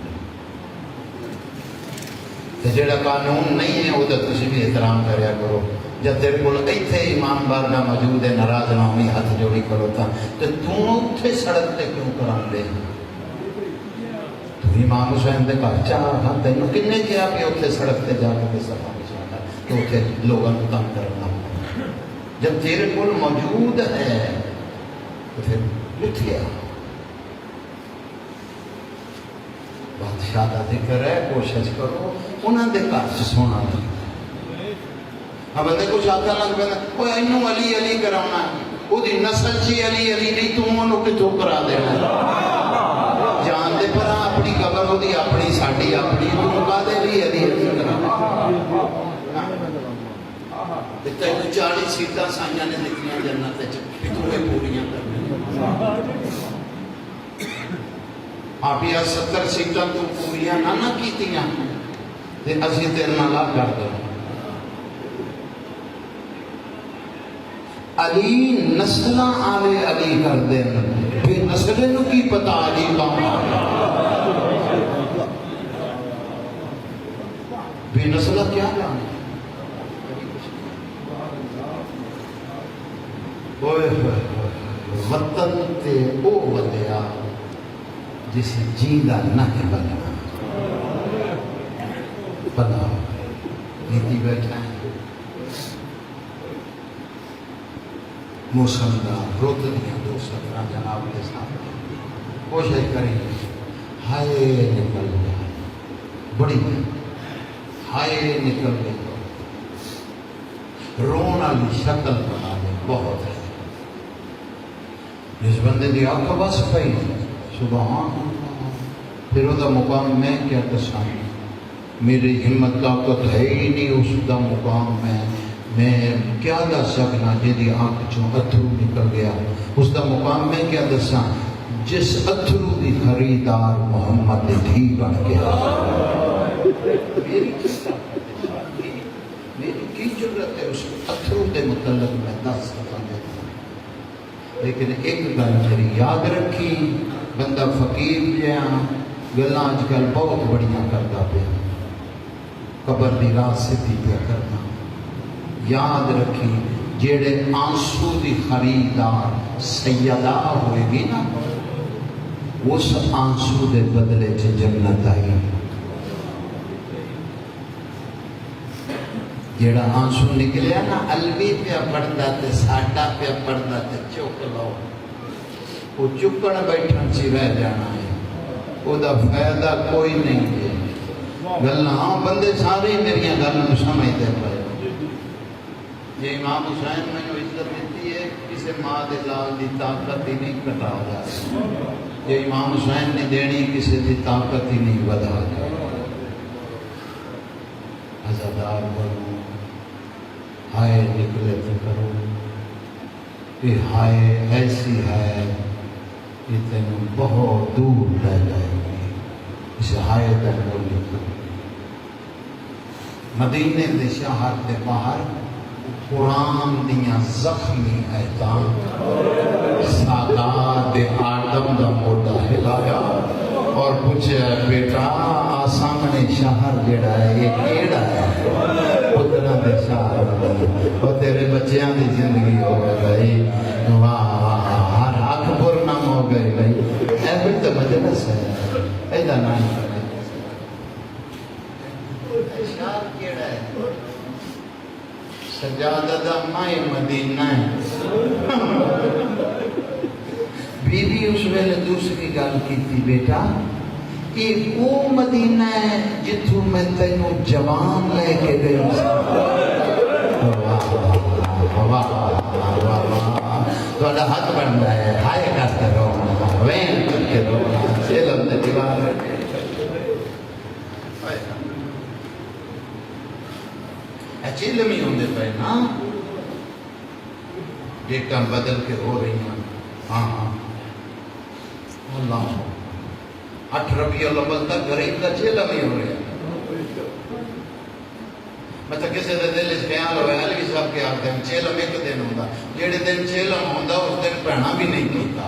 [SPEAKER 1] جڑا قانون نہیں ہے وہ تو تسی بھی احترام کریا کرو. جب تیرے کو اتنے امام بارگاہ موجود ہے ناراض نہ ہوئی ہاتھ جوڑی کرو تو اتنے سڑک تے کیوں کرا لے. امام حسین دے گھر چار ہاں تینوں کنے کیا کہ اتنے سڑک تے جا کے سفا بچانا کہ اتنے لوگوں کو تنگ کرنا. جب تیرے کو موجود ہے تو پھر لکھیا بادشاہ کا ذکر ہے. کوشش کرو انہوں نے گھر سے سونا لگ ہاں بندے کچھ آتا لگ پہ وہ اینوں علی علی کراؤنا وہ نسل چی علی علی نہیں تم انہوں کتوں کرا دینا. جان دے پر اپنی قبر ہو دی اپنی ساڑی اپنی تم کا دے بھی علی علی کراؤنا. تینوں 40 سیٹاں سائیاں نے لکھیاں جنت تمہیں پوریاں کرنے. آپ یا 70 سیٹاں تو پوریاں نہ کیتیاں تے اسی تیرے نال کر دو. علی نسلاں آلے علی کر دیں پھر نسلے نو کی پتا علی کام بے نسلہ کیا جانے. وطن تے او ودیا جس جیندہ نہ بنا بنا نیتی بیٹھا ہے موسم دا روت دیا 217 جناب کے ساتھ کوشش کریں ہائے نکل گیا بڑی ہائے نکل گئی رون والی شکل بنا دے بہت ہے. جس بندے دی آنکھ بس پئی سبحان اللہ پھر وہ دا مقام میں کیا دساں. میری ہمت طاقت ہے ہی نہیں اس دا مقام میں کیا دس سکنا. جی آنکھ چوں اتھرو نکل گیا اس دا مقام میں کیا دساں. جس اتھرو دی خریدار محمد دھی بن گیا. میری کی ضرورت ہے اس اتھرو دے متعلق میں 10 سکتا دیتا. لیکن ایک گل میری یاد رکھی بندہ فقیر جہاں گلاں اج کل بہت بڑیاں کرتا پیا قبر دی راہ سیدھی پیا کرنا. یاد رکھی جیڑے آنسو دی خریدار سیدہ ہوئے گی نا اس آنسو دے بدلے چ جنت آئی. جیڑا آنسو نکلیا نا الوی پیا پڑھتا تے ساڈا پیا پڑھتا تے چک لو، وہ چکن بیٹھن سی رہ جانا ہے، وہ دا فائدہ کوئی نہیں ہے۔ گلاں ہاں بندے سارے میری گل سمجھتے پے۔ جی امام حسین میں نے عزت دیتی ہے، کسی ماں دے لال دی طاقت ہی نہیں کٹا جا سکتی۔ جی امام حسین نے دینی، کسی دی طاقت ہی نہیں بدا جا۔ عزادار بنو، ہائے نکلے تو کرو، یہ ہائے ایسی ہے کہ تینوں بہت دور لے جائے گی، اس ہائے تک بولی۔ مدینے دے شہر دے باہر قرآن دیاں زخمی ایتاں سادات آدم دا موڈا ہلایا اور پوچھا بیٹا آ سامنے شہر جڑا ہے یہ کیڑا ہے؟ پترا دے شہر اور تیرے بچیاں دی زندگی ہو گئی، واہ واہ ہر اکبر نام ہو گئی بھائی۔ اے بیٹا مجلس ہے، ایدہ نام کرے شہر کیڑا ہے؟ سجادہ دا مائی مدینہ ہے۔ بی بی اس ویلے دوسری گل کی تھی، بیٹا یہ وہ مدینہ ہے جتوں میں تینوں جوان لے کے گئی۔ تھوڑا ہاتھ بنتا ہے، ہائے کرتے رہو، وین کرتے رہو، چیلم دے دیوار رکھے۔ چیلم ہی ہوندے پہ نا، ڈیٹاں بدل کے ہو رہی ہیں۔ ہاں ہاں اللہ 8 ربیع الاول تک غریب کا چیلم ہی ہو رہا ہے۔ مطلب کسی دے دل اس خیال ہوئے علی صاحب کے آتے ہیں چیلم ایک دن ہوتا، جیڑے دن چیلم ہوتا اس دن پہنا بھی نہیں کیتا۔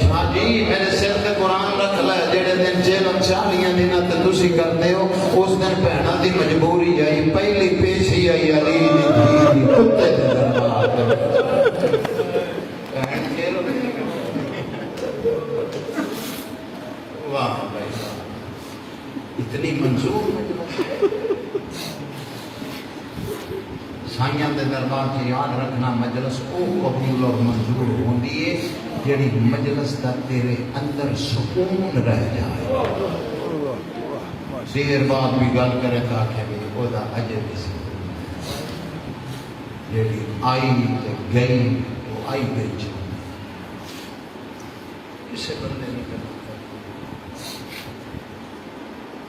[SPEAKER 1] شاہ جی میرے سر تے قرآن رکھ لے، جیڑے دن چیلم 40 دن تے تسی کرتے ہو اس دن پہنا دی مجبوری آئی، پہلی پیشی آئی علی دی کتے دے دربار پہن چیلم نہیں کرتے۔ واہ بھائی اتنی منظور سائیاں دے دربار سے یاد رکھنا مجلس او قبول اور منظور ہوندی ہے جڑی مجلس دا تیرے اندر سکون رہ جائے۔ دیر بعد بھی گل کرے تا کہ او دا اجر بھی سی جڑی آئی تے گئی وہ آئی گئی چھو کسے بندے نہیں کرنا۔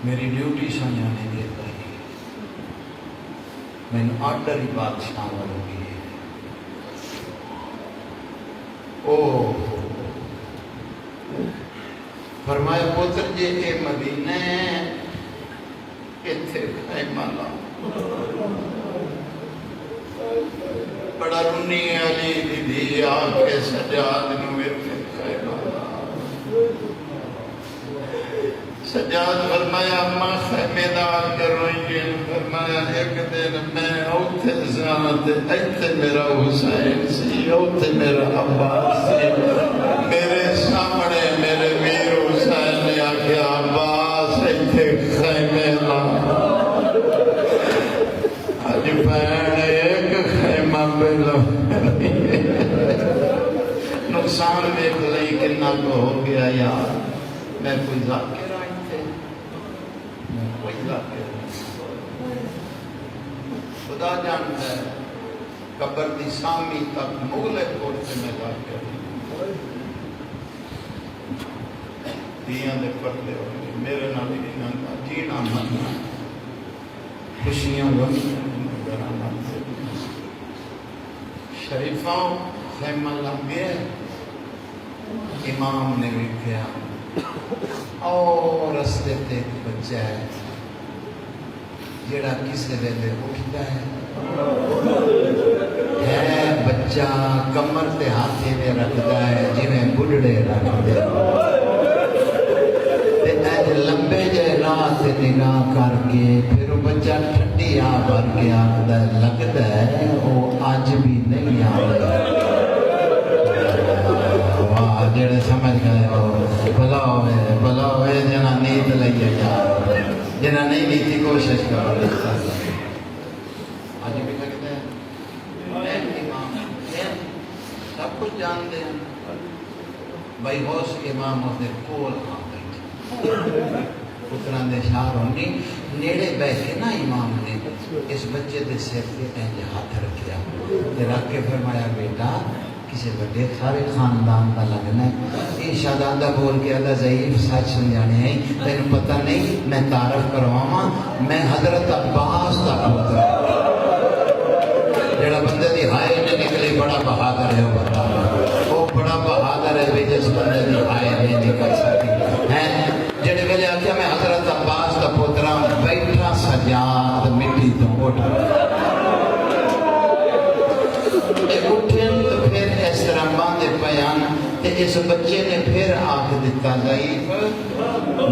[SPEAKER 1] میری ڈیوٹی سائیاں نے دیتا ہے، میں نے آرڈر ہی بادشاہ ہوگی ہے۔ او فرمائے پوتر جی اے مدینہ اتھے خیمہ لاؤ۔ بڑا رنی علی دی دی آنکھے سجاد نو اتھے خیمہ لاؤ۔ سجاد فرمایا اما خیمے دار کروئیں، فرمایا ایک دن میں اوتھے ذات ایتھے میرا حسین سی، اوتھے میرا عباس سی، میرے سامنے میرے ویر حسین نے آکھیا عباس ایتھے خیمے لا۔ آج بہن ایک خیمہ پہ لو نقصان دیکھ لئی کنا کو ہو گیا یار، میں کوئی ذاکر خدا جانتا ہے قبر دی سامی تک مغلے کوٹ سے میں جا کے دیاں دے پردے ہوئے میرے نالی دینا جینا مرنا خوشیاں غم شریفاں خیمہ لگے امام نے بھی کیا اور رستے تے ایک بچہ ہے جیڑا کسے ویلے اٹھتا ہے بچہ کمر تے ہاتھے میں رکھتا ہے جی میں بڑھڑے رکھتے تے ایج لمبے جے رات نگاہ کر کے پھر بچہ ٹھنڈی آ بھر کے آتا ہے لگتا ہے وہ آج بھی نہیں آتا۔ واہ جیڑے سمجھ گئے ہو بلا ہوئے جنا نیت لئیے جا جنہیں نہیں لی تھی کوشش کرو آج بھی لگتا ہے امام سب کچھ جانتے ہیں بھائی غوث امام ہوتے کول آ بیٹھے پتران دے شاہ ہونی نیڑے بیٹھے نا امام نے اس بچے دے سر پہ انج ہاتھ رکھیا تے رکھ کے فرمایا بیٹا کسی بڑے سارے خاندان کا لگنا ہے یہ شہزادہ بول کے ادا ضعیف سچ سمجھانے ہیں تینوں پتہ نہیں میں تعارف کرواواں میں حضرت عباس کا پتر جڑا بندے دی ہائے نے نکلی بڑا بہادر ہے وہ بڑا بہادر ہے بھی جس بندے دی ہائے نہیں نکل سکتی ہیں جڑے ویلے آخیا میں حضرت عباس کا پوترا بیٹھا سجاد مٹی تو اٹھ اٹھن تو پھر اس طرح باندھے پیان تے اس بچے نے پھر آکھ دیتا ضعیف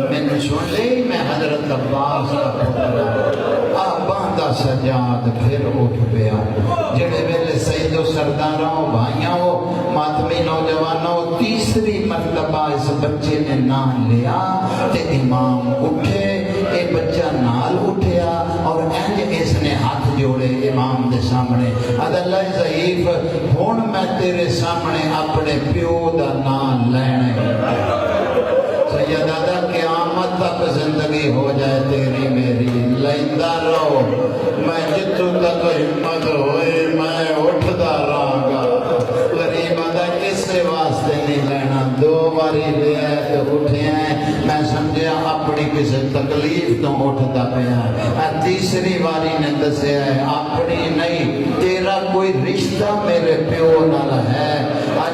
[SPEAKER 1] میں نے سن لی میں حضرت عباس کا پوترا باندھا سجاد پھر اٹھ پیا جڑے ویلے سید و سرداراں بھائیاں ہو ماتمی نوجوانوں تیسری مرتبہ اس بچے نے نام لیا تے امام اٹھے اے بچہ نال اٹھیا اور انج اس نے ہاتھ جوڑے امام دے سامنے اللہ ضعیف ہن میں تیرے سامنے اپنے پیو دا نام لینے سیدہ قیامت تک زندگی ہو جائے تیری میری لیندہ رہو میں جتوں تک ہمت ہوئے میں اٹھدا رہاں گا غریب دا کسے واسطے نہیں لینا دو باری لیا تو اٹھے ہیں میں سمجھیا اپنی کسی تکلیف تو اٹھدا پیا تیسری باری نے دسیا ہے اپنی نہیں تیرا کوئی رشتہ میرے پیو نال ہے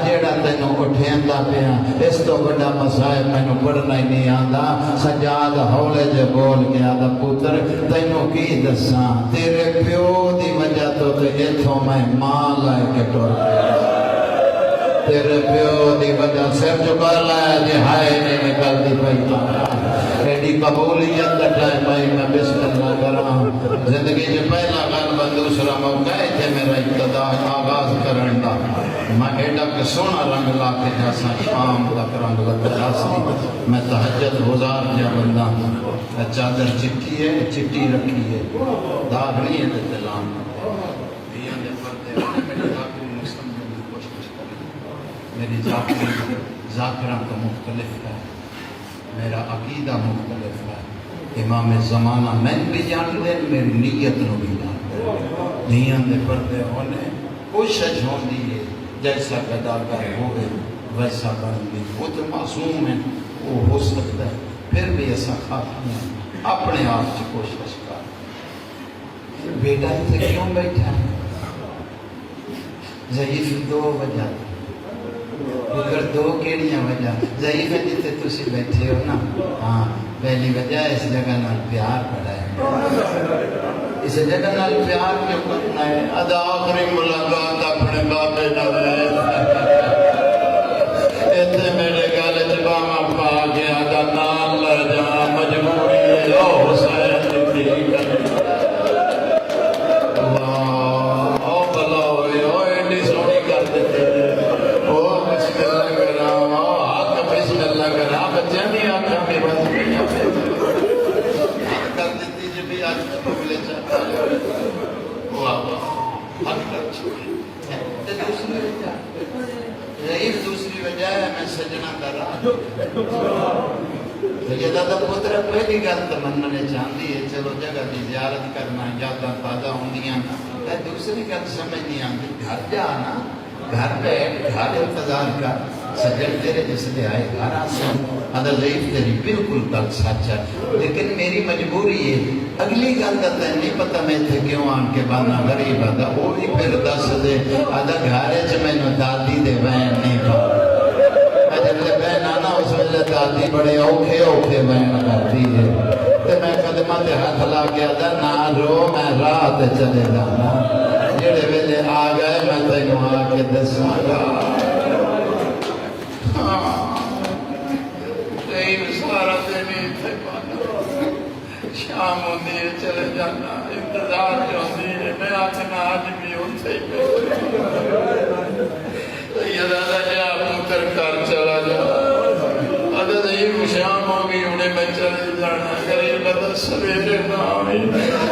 [SPEAKER 1] جیڑا تینوں اٹھیندا پیا اس تو بڑا مسائل مینوں پڑھنا ہی نہیں آندا سجاد ہولے جو بول گیا دا پتر تینوں کی دساں تیرے پیو دی وجہ تو ایتھوں میں ماں لائے کے ٹر تیرے پیو دی وجہ سر چکا لایا جی ہائے نہیں نکلتی پئی ایڈی قبولیت دا ٹائم آئی میں بسم اللہ کراں زندگی جو پہلا غلب دوسرا موقع ہے تھے میرا ابتدا آغاز کرن دا میں ایڈا کہ سونا رنگ لا کے جیسا شام تک رنگ لگا سی میں تہجد گزار جا بندہ چادر چٹی ہے چٹی رکھی ہے داغ نہیں ہے دلان میری ذاکرہ تو مختلف ہے میرا عقیدہ مختلف ہے امام زمانہ میں بھی جان دے میری نیت نو بھی جان دے دیاں دے پردے ہونے کوشش ہوں دیئے جیسا پیدا کر ہوئے ویسا بن دی وہ تو معصوم ہے وہ ہو سکتا ہے پھر بھی ایسا خاتم ہے اپنے آپ سے کوشش کر بیٹا تھے کیوں بیٹھا ہے ضعیف دو وجہ اگر دو کیڑیاں وجہ ضعیف ہے جتے تسی بیٹھے ہو نا ہاں پہلی وجہ اس جگہ نال پیار پڑا ہے اس جگہ نال پیار کیوں کرنا ہے ادا آخری ملاقات اپنے بابے نال ایتھے میرے گل چباما پا گیا دا نال لے جا مجبوری ہے او حسین دی دوسری وجہ ہے میں سجنا کر رہا سیدہ دا پتر پہلی گل تمنا چاہتی ہے چلو جگہ دی زیارت کرنا یاداں تازہ ہوندیاں دوسری گل سمجھ نہیں آتی گھر جانا گھر بیٹھ گھر انتظار کر سجن تیرے جس لے آئے گھر آسان ادا ضعیف تیری بالکل گل سچ ہے لیکن میری مجبوری ہے اگلی گل کا تین نہیں پتا میں تھے کیوں آن کے بانا غریب آتا وہ بھی پھر دس دے آدھا گھارے چ مینوں دادی دے بہن نہیں پا جب بہن آنا اس ویلے دادی بڑے اوکھے اوکھے بہن کرتی ہے تو میں قدمہ تے ہاتھ لا کے آدھا نہ رو میں رات چلے جانا جڑے ویلے آ گئے میں تینوں آ کے دساں گا سارا دن اتنے پانا شام ہوتی ہے چلے جانا انتظار جو ہوتی ہے میں آخنا آج بھی اتنے ہی یہ دادا جی آپ پتر کر چلا جا ادھر
[SPEAKER 3] شام ہو گئی انہیں میں چلے جانا غریب دا سویرے نہ آئی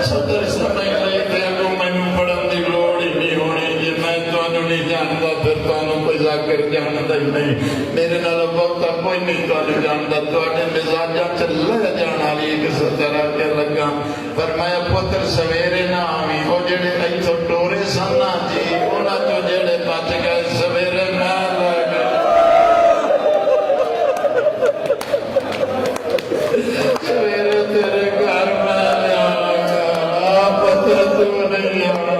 [SPEAKER 3] صدر سمجھ لے تے اگوں مینوں پڑھن دی لوڑ ہی نہیں ہونی جے میں تانوں نہیں جاندا پھر تانوں کوئی ذاکر جاندا ہی نہیں میرے نال وقت کوئی نہیں تانوں جاندا تواڈے مزاجاں چ لہ جان والی کس طرح کے لگا فرمایا پتر سویرے نہ آویں او جڑے ایتھوں ٹورے سن نا جی انہاں چوں جڑے بچ گئے سویرے میں لے گئے سویرے تیرے گھر میں آیا پتر تو نہیں آنا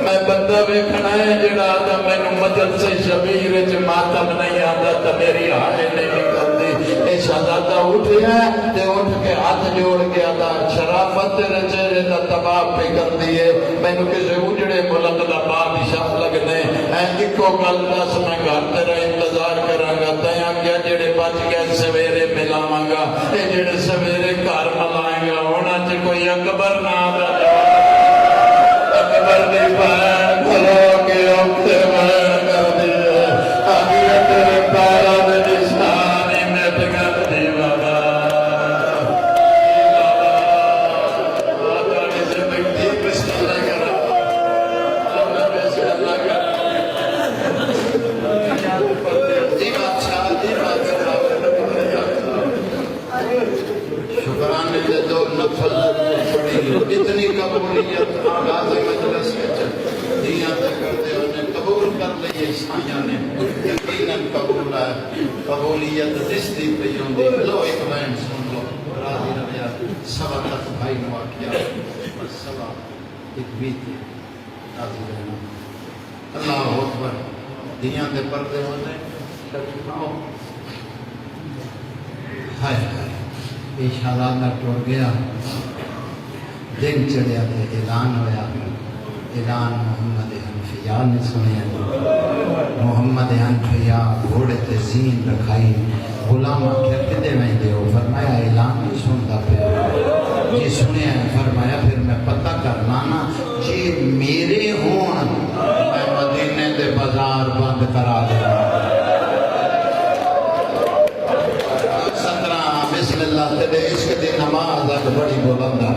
[SPEAKER 3] میں بندہ ویکھنا ہے جڑا آدھا مینوں مجلس شبیر وچ ماتم نہیں آندا تے میری ہائے نہیں نکلدی اے شہزادہ اٹھیا تے اٹھ کے ہاتھ جوڑ کے آدھا شرافت تیرے چہرے دا تباہ پہ کردی ہے مینوں کسے اجڑے ملک دا بادشاہ لگنے اے اکو گل دس میں گھر تیرا انتظار کراں گا تے آگیا جڑے بچ گئے سویرے ملاواں گا اے جڑے سویرے گھر ملائیں گا انہاں چ کوئی اکبر نام دا اکبر دی بہن کھلو کے اکتے بہن کر دیئے آگیا تیرے پیرا دے نشانی مٹ کر دی بابا آدھانی زندگی بسم اللہ کرا آدھا بسم اللہ کرا جی بادشاہ جی بادشاہ شکرانے دے دو نفل پڑی اتنی قبولیت آغاز مجلس کے چل دیاں تے کرتے انہیں قبول کر لئی عیسائیاں نے یقیناً قبول ہے قبولیت جس دی پیوں دی لو ایک بین سن لو راضی رویا سوا تک بھائی مواقعہ سوا ایک بیتی راضی رہنا اللہ اکبر دیاں تے پردے ہونے شکراؤ ہائے ہائے یہ شہزادہ ٹوٹ گیا دن چڑھیا تے اعلان ہویا اعلان محمد حنفیہ نے سنیا محمد حنفیہ گھوڑے تے زین رکھائی غلام آخر کدے میں دیو فرمایا اعلان نہیں سنتا پہ جی سنیا فرمایا پھر میں پتہ کرنا نا جی میرے ہون میں مدینے دے بازار بند کرا دیا بسم اللہ تیرے عشق دی نماز اگ بڑی بلندہ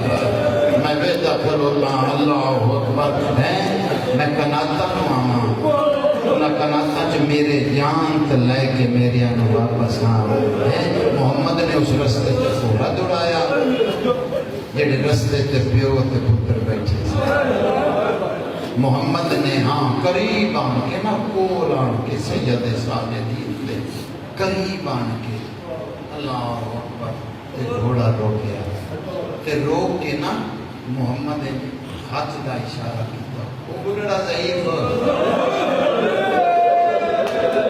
[SPEAKER 3] میں بیٹا کرو اللہ اکبر ہے میں کناتا نو آما انہا کناتا چ میرے جان تے لے کے میرے آنو واپس آم ہے محمد نے اس رستے تے پورا دوڑایا جڑے رستے تے پیو تے پتر بیٹھے محمد نے ہاں قریب آن کے نا کول آن کے سید ساجدین دے قریب آن کے اللہ اکبر تے گھوڑا روک گیا تے روک کے نا محمد نے ہاتھ دا اشارہ کیا وہ بڑا ضعیف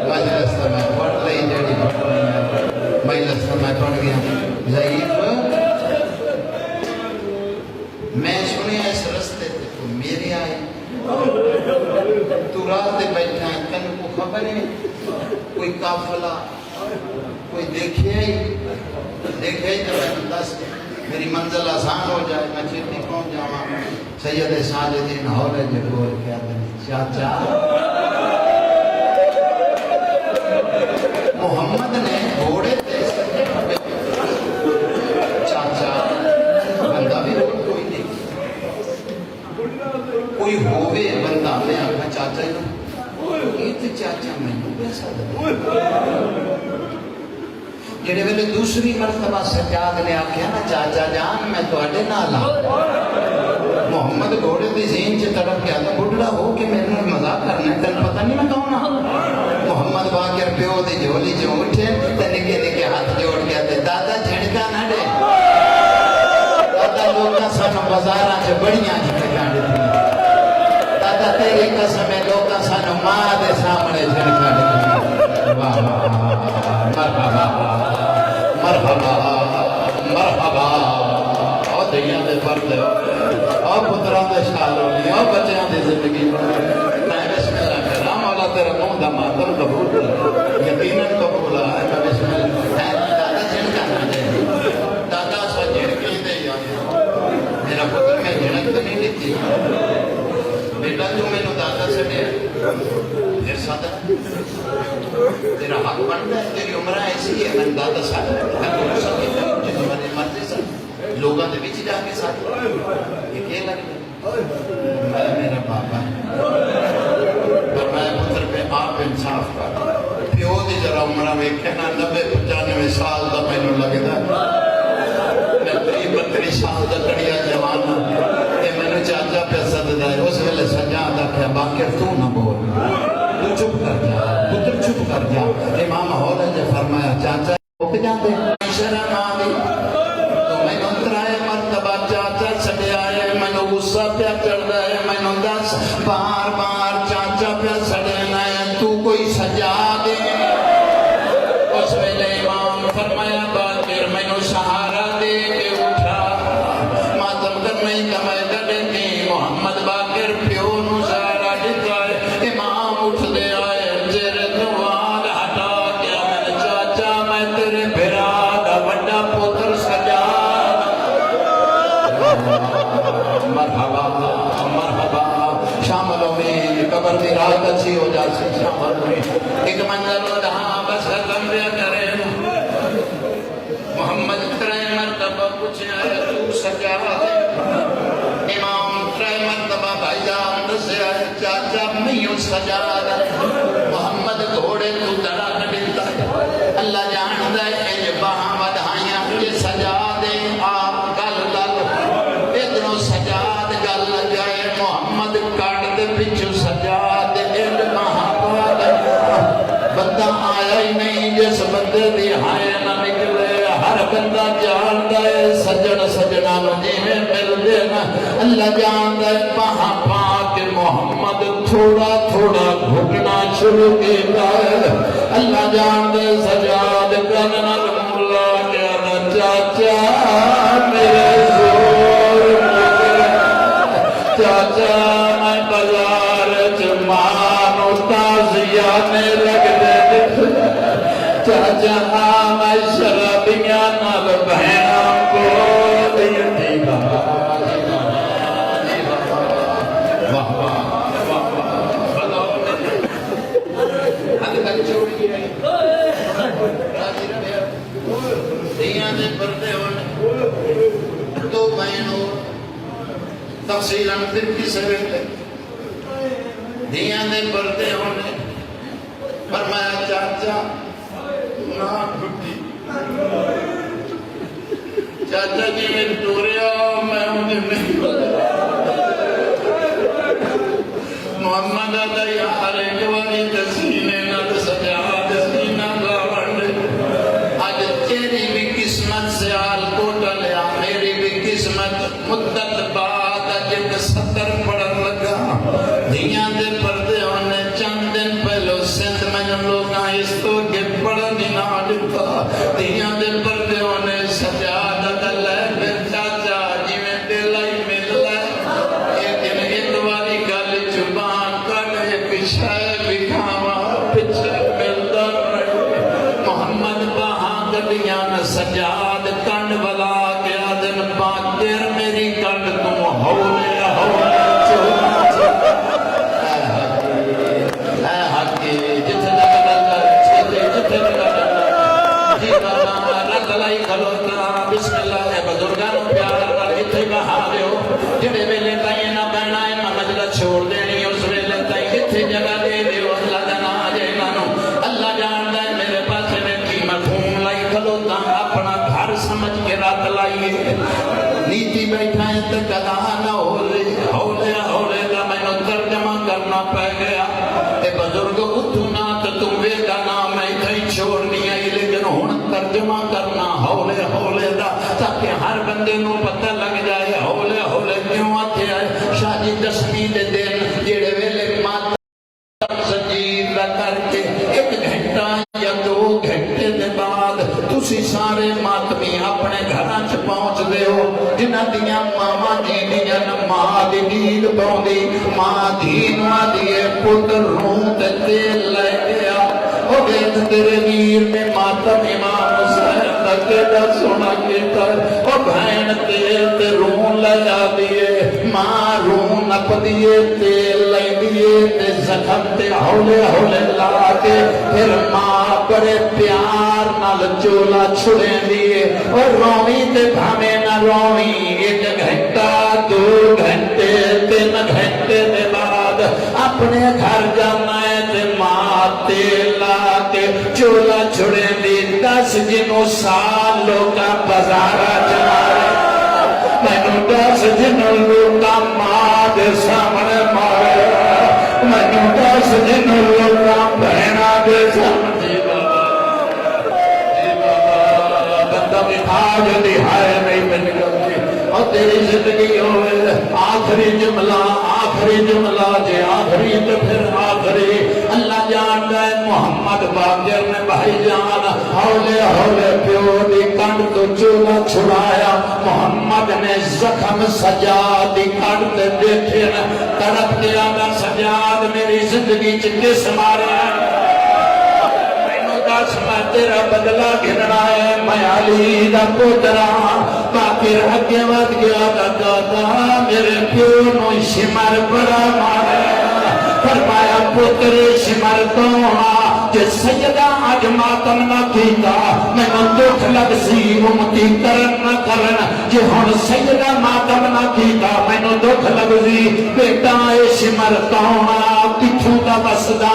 [SPEAKER 3] مجلس میں پڑھ لئی جڑی مجلس میں پڑھ گیا ضعیف میں سنیا اس رستے تے تو میرے آئے تو رات دے بیٹھا ہے تن کو خبر ہے کوئی قافلہ کوئی دیکھے ہی تو میں دس میری منزل آسان ہو جائے میں چھتی پہنچ جاؤں سید ساجدین ہولے جو بول کے آدمی چاچا محمد نے گھوڑے تے چاچا بندہ بھی کوئی نہیں کوئی ہوئے بندہ میں آگا چاچا ہی یہ تو چاچا میں نو بیسا دے جڑے ویلے دوسری مرتبہ سجاد نے آکھیا نا چاچا جان میں تواڈے نال ہاں محمد گھوڑے دی زین چ تڑپ گیا تھا بڈھڑا ہو کے میرے نال مذاق کرنا ہے تینوں پتہ نہیں میں کون ہاں محمد باقر پیو دی جھولی چ اٹھے تے نکے نکے ہاتھ جوڑ گیا تے دادا جھڑکا نہ دے دادا لوکاں سانو بازاراں چ بڑیاں جھڑکاں دے دادا تیری قسم ہے لوکاں سانو ماں دے سامنے جھڑکاں دے واہ مرحبا مرحبا مرحبا او دیاں دے پردے او پتراں دے شالونی او بچیاں دی زندگی میں بسم اللہ کرا مولا تیرا منہ دا ماتم قبول یقیناً قبول ہے میں بسم اللہ دادا جھڑکا نہ دے دادا سا جھڑکی دے یا میرا پتر میں جھڑک تو نہیں دیتی بیٹا تو مینوں دادا چھڈیا پھر سادہ تیرا حق بنتا ہے تیری عمر ایسی ہے میں دادا سادہ جن مرضی سن لوگوں کے بچ جا کے ساتھ یہ کیا لگتا میں میرا بابا پر میں پتر پہ آپ انصاف کر پیو دی ذرا عمرہ ویکھے نا 90-95 سال دا مینوں لگدا میں 32 سال دا کڑیا جوان تے مینوں چاچا پہ سددا ہے اس ویلے سجاد آکھیا باقر تو نہ بول تو چپ کر جا پتر چپ کر جا امام حوض نے فرمایا چاچا رک جاندے شرم آ گئی تو مینوں ترائے مرتبہ چاچا چھڈیا ہے مینوں غصہ پیا چڑھدا ہے مینوں دس بار بار چاچا پیا چھڈنا ہے تو کوئی سجا دے اس ویلے امام فرمایا باقر مینوں سہارا دے کے اٹھا ماتم کرنے کا میں کڈے کی محمد باقر پیو نو سہارا دتا ہے امام اٹھ دے آئے چہرے تو وال ہٹا کے میں چاچا میں تیرے بھرا دا بڑا پتر سجا مرحبا مرحبا شاملوں میں قبر دی رات اچھی ہو جاتی شاملوں میں ایک منظر دہاں بس ختم دیا کرے محمد ترے مرتبہ پوچھا ہے تو سجا دے امام ترے مرتبہ بھائی جان دسے ہے چاچا میں سجا دے محمد گھوڑے تو دڑا کٹتا ہے اللہ جان دے اے باہاں ودھائیاں یہ سجا دے آپ گل لگ ادھروں سجا دے گل لگائے محمد کٹ دے پچھو سجا دے ایڈ باہاں پا دے بندہ آیا ہی نہیں جس بندے دی ہائے نہ نکلے ہر بندہ جاندا ہے سجن سجنا مجھے مل دینا اللہ جاندا ہے پہاں پا کے محمد تھوڑا تھوڑا گھٹنا شروع کیتا ہے اللہ جاندا ہے سجاد کرنا مولا کیا چاچا میرے زور چاچا میں بازار چمانو تازیانے لگ دے چاچا میں شرابیاں نال بہنوں کو دیتی دو بہنوں تفصیلاً پھر کسے ویلے دیاں دے پردے ہونے فرمایا چاچا نہ ٹھٹی چاچا جی میں ٹوریا میں مجھے نہیں محمد آدھا یار ایک باری تسینے نہ سجا دسینہ لاؤنڈے آج تیری بھی قسمت سے آل کوٹا لیا میری بھی قسمت مدت بعد جب 70 پڑھن لگا دیاں دے پردے ہونے چند دن پہلو سندھ میں لوگاں اس تو کے پڑھن ہی نہ ڈتا دیاں دے پردے ہونے سجادہ دلے بے چاچا جی میں دلائی مل لے لیکن ایک باری گل زبان کڑے پیچھے بکھاوا پیچھے ملتا محمد بہاں گڈیاں سجاد کنڈ بلا گیا دن باقر میری کنڈ تم ہولے ہولے اے حقی جتھے لگا جتھے لگا جی بابا رنگ لائی کھلوتا بسم اللہ ہے بزرگانوں پیار کر اتھے کہا دیو جڑے ویلے تائیں نہ بہنا ہے نہ مجلہ چھوڑ دینی اس ویلے تائیں اتھے جگہ دے دیو اللہ جنا آجے نانو اللہ جانتا ہے میرے پاس میں کی مفہوم لائی کھلوتا اپنا گھر سمجھ کے رات لائیے نیتی بیٹھا ہے تو کدا نہ ہولے ہولے ہولے کا میں نے ترجمہ کرنا پہ گیا اے بزرگ اتھو نہ تو تم ویگا نہ میں تھئی چھوڑنی آئی لیکن ہون ترجمہ کرنا ہولے ہولے دا تاکہ ہر بندے نو پتہ لگ جائے ہولے ہولے کیوں آتے آئے شاہی دسمی دے دین جیڑے ویلے ماتم سجید کر کے 1 گھنٹہ یا 2 گھنٹے دے بعد تسی سارے ماتمی اپنے گھراں چ پہنچ دے ہو جنہ دیاں ماما جی دیاں ماں دی نیند پاؤندی ماں دین آدیے پتر رون تے تیل لے گیا او دیکھ تیرے ویر میں ماتم امام حسین دا کیڑا سونا کیتا او بہن تیل تے رون لیا دیے ماں رون نپ دیے تیل لئی دیے تے زخم تے ہولے ہولے لا کے پھر ماں بڑے پیار نال چولا چھڑے دیے اور روی تے بھامے نہ روی 1 گھنٹہ 2 گھنٹے 3 گھنٹے دے بعد اپنے گھر جانا ہے تے ماں تیل لا کے چولا چھڑے دی 10 جنوں سال لوکا بازارا چلائے مینوں 10 جنوں لوکا ماں دے سامنے مارے مینوں 10 جنوں لوکا بہنا دے سامنے بندہ مٹھا جو دہائے نہیں بن گئی اور تیری زندگی ہوئے آخری جملہ جے آخری تو پھر آخری اللہ جان گئے محمد باقر نے بھائی جان ہولے ہولے پیو دی کنڈ تو چولا چھڑایا محمد نے زخم سجاد دی کنڈ تے دیکھے تڑپ کے آگا سجاد میری زندگی چکس مارے میں تیرا بدلہ گھننا ہے میں علی دا پوترا باقر اگے ود گیا دادا میرے پیو نو شمر بڑا مارے فرمایا پوتر شمر تو جے سجدہ اج ماتم نہ کیتا میں دکھ لگ سی امتی کرن نہ کرن جے ہن سجدہ ماتم نہ کیتا میں دکھ لگ سی بیٹا اے شمر تونا کتھوں دا بسدا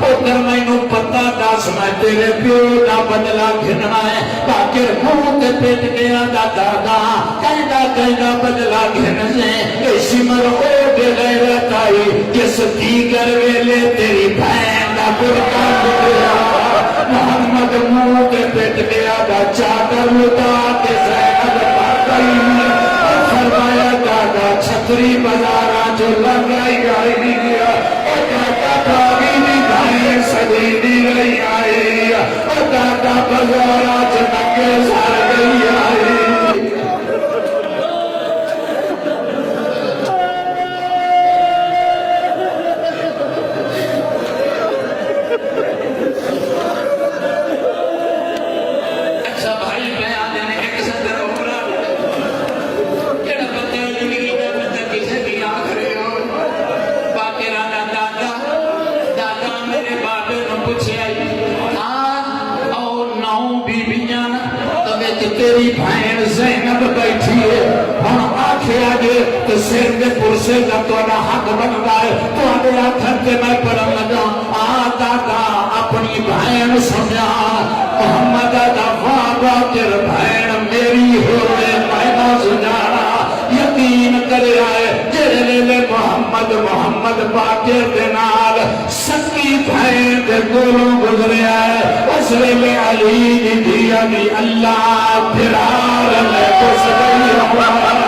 [SPEAKER 3] پوتر مینوں پتہ دس میں تیرے پیو دا بدلہ گھننا ہے باقر منہ تے پیٹ گیا دادا کہندا بدلہ گھن سے اے شمر او دے غیرت آئی جس دیگر ویلے تیری بہن دا برکا گیا محمد منہ تے پیٹ گیا دا چادر لٹا کے زینب پا گئی فرمایا دادا چھتری بازارا جو لگائی آئی نہیں گیا اور دادا باغی نہیں گھائی سدی نہیں گئی آئی اور دادا بازارا جو نکے سار گئی آئی تیری بہن زینب بیٹھی ہے ہن آکھے آگے تو سر دے پرسے دا توڑا حق بندا ہے تو آگے آتھر کے میں پڑھن لگا دادا اپنی بہن سمجھا محمد دا بابا تیر بہن میری ہوئے میں سجانا یقین کرے آئے جرے لے محمد باقر دے نال سکی بھائیں دے گولوں گزرے آئے اس لے علی دی دیا دی اللہ پھرار میں کس گئی ہوا